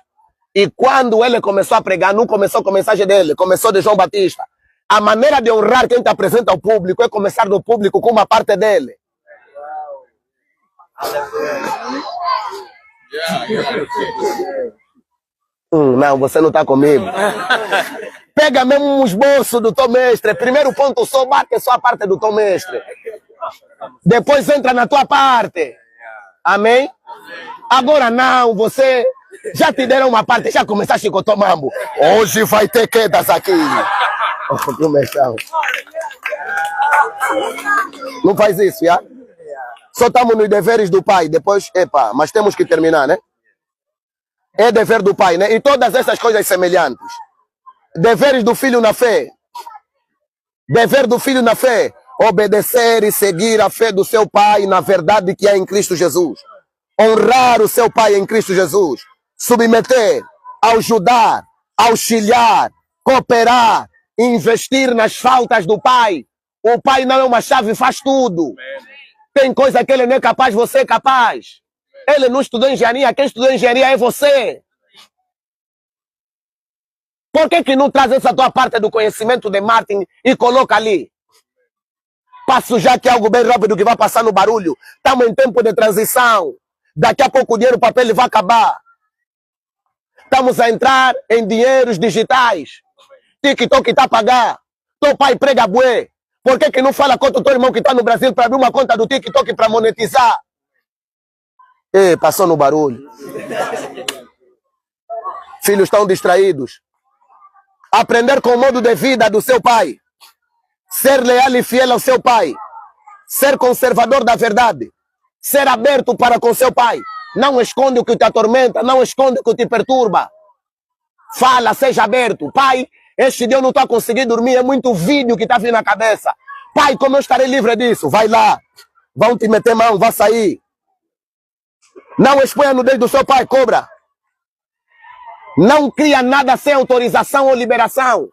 E quando ele começou a pregar, não começou com a mensagem dele, começou de João Batista. A maneira de honrar quem te apresenta ao público é começar do público com uma parte dele. Não, você não está comigo. Pega mesmo um esboço do teu mestre. Primeiro ponto só, bate só a parte do teu mestre. Depois entra na tua parte. Amém? Agora não, você já te deram uma parte, já começaste com o teu mambo. Hoje vai ter quedas aqui. Não faz isso, já? Só estamos nos deveres do pai. Depois, epa, mas temos que terminar, né? É dever do pai, né? E todas essas coisas semelhantes. Deveres do filho na fé. Dever do filho na fé. Obedecer e seguir a fé do seu pai na verdade que é em Cristo Jesus. Honrar o seu pai em Cristo Jesus. Submeter, ajudar, auxiliar, cooperar, investir nas faltas do pai. O pai não é uma chave, faz tudo. Tem coisa que ele não é capaz, você é capaz. Ele não estudou engenharia, quem estudou engenharia é você. Por que não traz essa tua parte do conhecimento de marketing e coloca ali? Passo já que é algo bem rápido que vai passar no barulho. Estamos em tempo de transição. Daqui a pouco o dinheiro papel vai acabar. Estamos a entrar em dinheiros digitais. TikTok está a pagar. Teu pai prega bué. Por que não fala com o teu irmão que está no Brasil para abrir uma conta do TikTok para monetizar? Passou no barulho. Filhos estão distraídos. Aprender com o modo de vida do seu pai. Ser leal e fiel ao seu pai. Ser conservador da verdade. Ser aberto para com seu pai. Não esconde o que te atormenta, não esconde o que te perturba. Fala, seja aberto. Pai, este dia eu não estou a conseguir dormir, é muito vídeo que está vindo na cabeça. Pai, como eu estarei livre disso? Vai lá. Vão te meter mão, vai sair. Não exponha no dedo do seu pai, cobra. Não cria nada sem autorização ou liberação.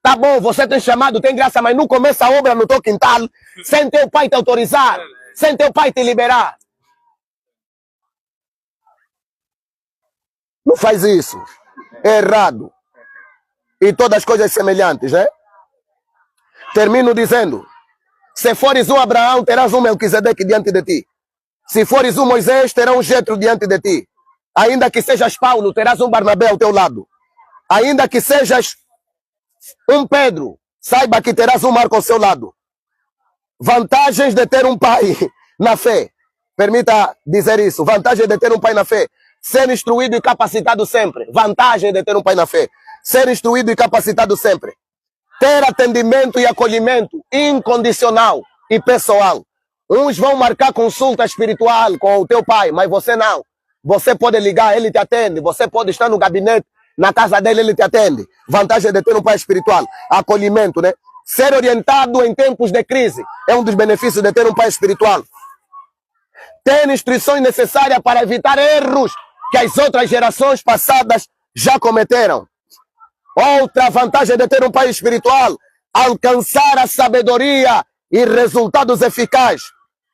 Tá bom, você tem chamado, tem graça, mas não começa a obra no teu quintal sem teu pai te autorizar, sem teu pai te liberar. Não faz isso. É errado. e todas as coisas semelhantes, né? Termino dizendo, se fores um Abraão, terás um Melquisedeque diante de ti. Se fores um Moisés, terás um Jetro diante de ti. Ainda que sejas Paulo, terás um Barnabé ao teu lado. Ainda que sejas um Pedro, saiba que terás um Marco ao seu lado. Vantagens de ter um pai na fé. Permita dizer isso. Vantagem de ter um pai na fé. Ser instruído e capacitado sempre. Vantagem de ter um pai na fé. Ser instruído e capacitado sempre. Ter atendimento e acolhimento incondicional e pessoal. Uns vão marcar consulta espiritual com o teu pai, mas você não. Você pode ligar, ele te atende. Você pode estar no gabinete, na casa dele, ele te atende. Vantagem de ter um pai espiritual. Acolhimento, né? Ser orientado em tempos de crise é um dos benefícios de ter um pai espiritual. Ter instruções necessárias para evitar erros que as outras gerações passadas já cometeram. Outra vantagem de ter um pai espiritual, alcançar a sabedoria e resultados eficazes.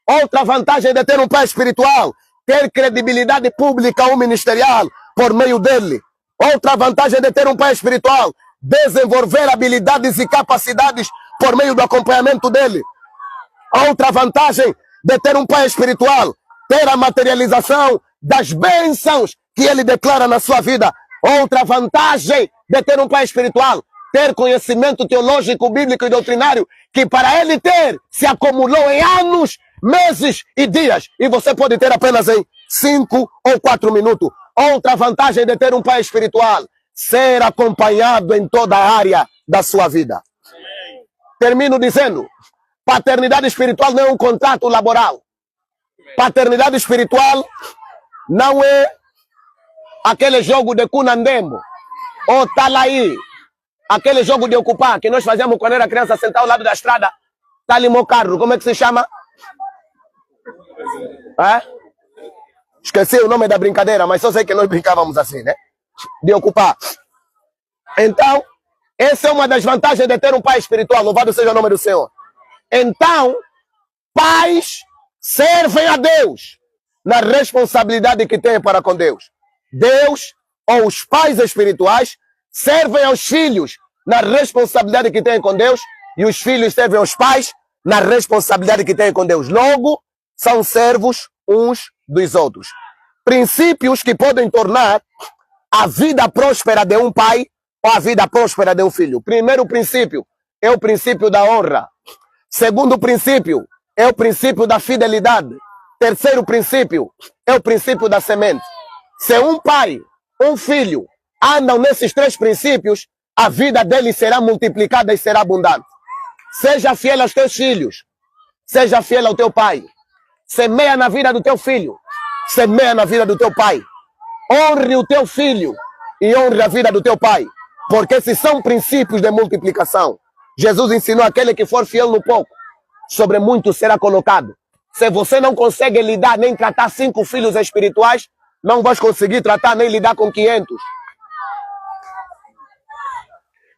Outra vantagem de ter um pai espiritual, ter credibilidade pública ou ministerial por meio dele. Outra vantagem de ter um pai espiritual, desenvolver habilidades e capacidades por meio do acompanhamento dele. Outra vantagem de ter um pai espiritual, ter a materialização das bênçãos que ele declara na sua vida. Outra vantagem de ter um pai espiritual, ter conhecimento teológico, bíblico e doutrinário, que para ele ter se acumulou em anos, meses e dias, e você pode ter apenas em 5 ou 4 minutos. Outra vantagem de ter um pai espiritual, ser acompanhado em toda a área da sua vida. Termino dizendo, paternidade espiritual não é um contrato laboral. Paternidade espiritual não é aquele jogo de cunandemo, ou talaí, aquele jogo de ocupar que nós fazíamos quando era criança, sentar ao lado da estrada, tá ali meu carro, como é que se chama? Esqueci o nome da brincadeira, mas só sei que nós brincávamos assim, né? De ocupar. Então, essa é uma das vantagens de ter um pai espiritual, louvado seja o nome do Senhor. Então, pais servem a Deus na responsabilidade que têm para com Deus. Deus, ou os pais espirituais, servem aos filhos na responsabilidade que têm com Deus, e os filhos servem aos pais na responsabilidade que têm com Deus. Logo, são servos uns dos outros. Princípios que podem tornar a vida próspera de um pai ou a vida próspera de um filho. Primeiro princípio é o princípio da honra. Segundo princípio é o princípio da fidelidade. Terceiro princípio é o princípio da semente. Se um pai, um filho andam nesses 3 princípios, a vida deles será multiplicada e será abundante. Seja fiel aos teus filhos. Seja fiel ao teu pai. Semeia na vida do teu filho. Semeia na vida do teu pai. Honre o teu filho e honre a vida do teu pai. Porque esses são princípios de multiplicação. Jesus ensinou aquele que for fiel no pouco, sobre muito será colocado. Se você não consegue lidar nem tratar 5 filhos espirituais, não vais conseguir tratar nem lidar com 500.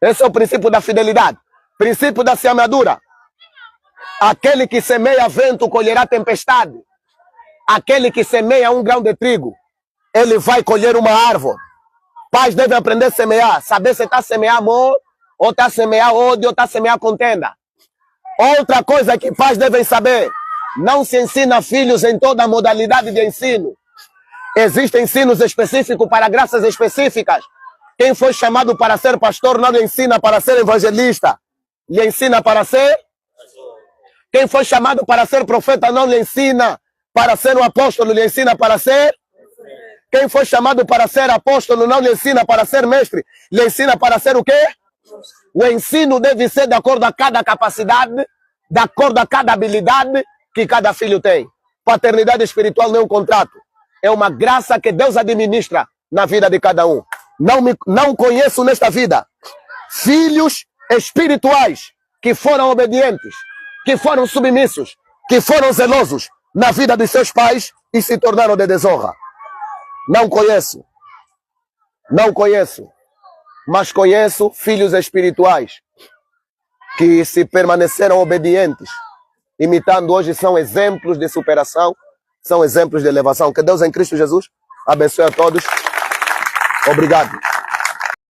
Esse é o princípio da fidelidade. Princípio da semeadura. Aquele que semeia vento colherá tempestade. Aquele que semeia um grão de trigo, ele vai colher uma árvore. Pais devem aprender a semear. Saber se está a semear amor, ou está a semear ódio, ou está a semear contenda. Outra coisa que pais devem saber. Não se ensina filhos em toda a modalidade de ensino. Existem ensinos específicos para graças específicas. Quem foi chamado para ser pastor não lhe ensina para ser evangelista. Lhe ensina para ser... Quem foi chamado para ser profeta não lhe ensina para ser um apóstolo, lhe ensina para ser... Quem foi chamado para ser apóstolo não lhe ensina para ser mestre, lhe ensina para ser o quê? O ensino deve ser de acordo a cada capacidade, de acordo a cada habilidade que cada filho tem. Paternidade espiritual não é um contrato, é uma graça que Deus administra na vida de cada um. Não conheço nesta vida filhos espirituais que foram obedientes, que foram submissos, que foram zelosos na vida dos seus pais e se tornaram de desonra. Não conheço. Não conheço. Mas conheço filhos espirituais que se permaneceram obedientes, imitando hoje, são exemplos de superação, são exemplos de elevação. Que Deus em Cristo Jesus abençoe a todos. Obrigado.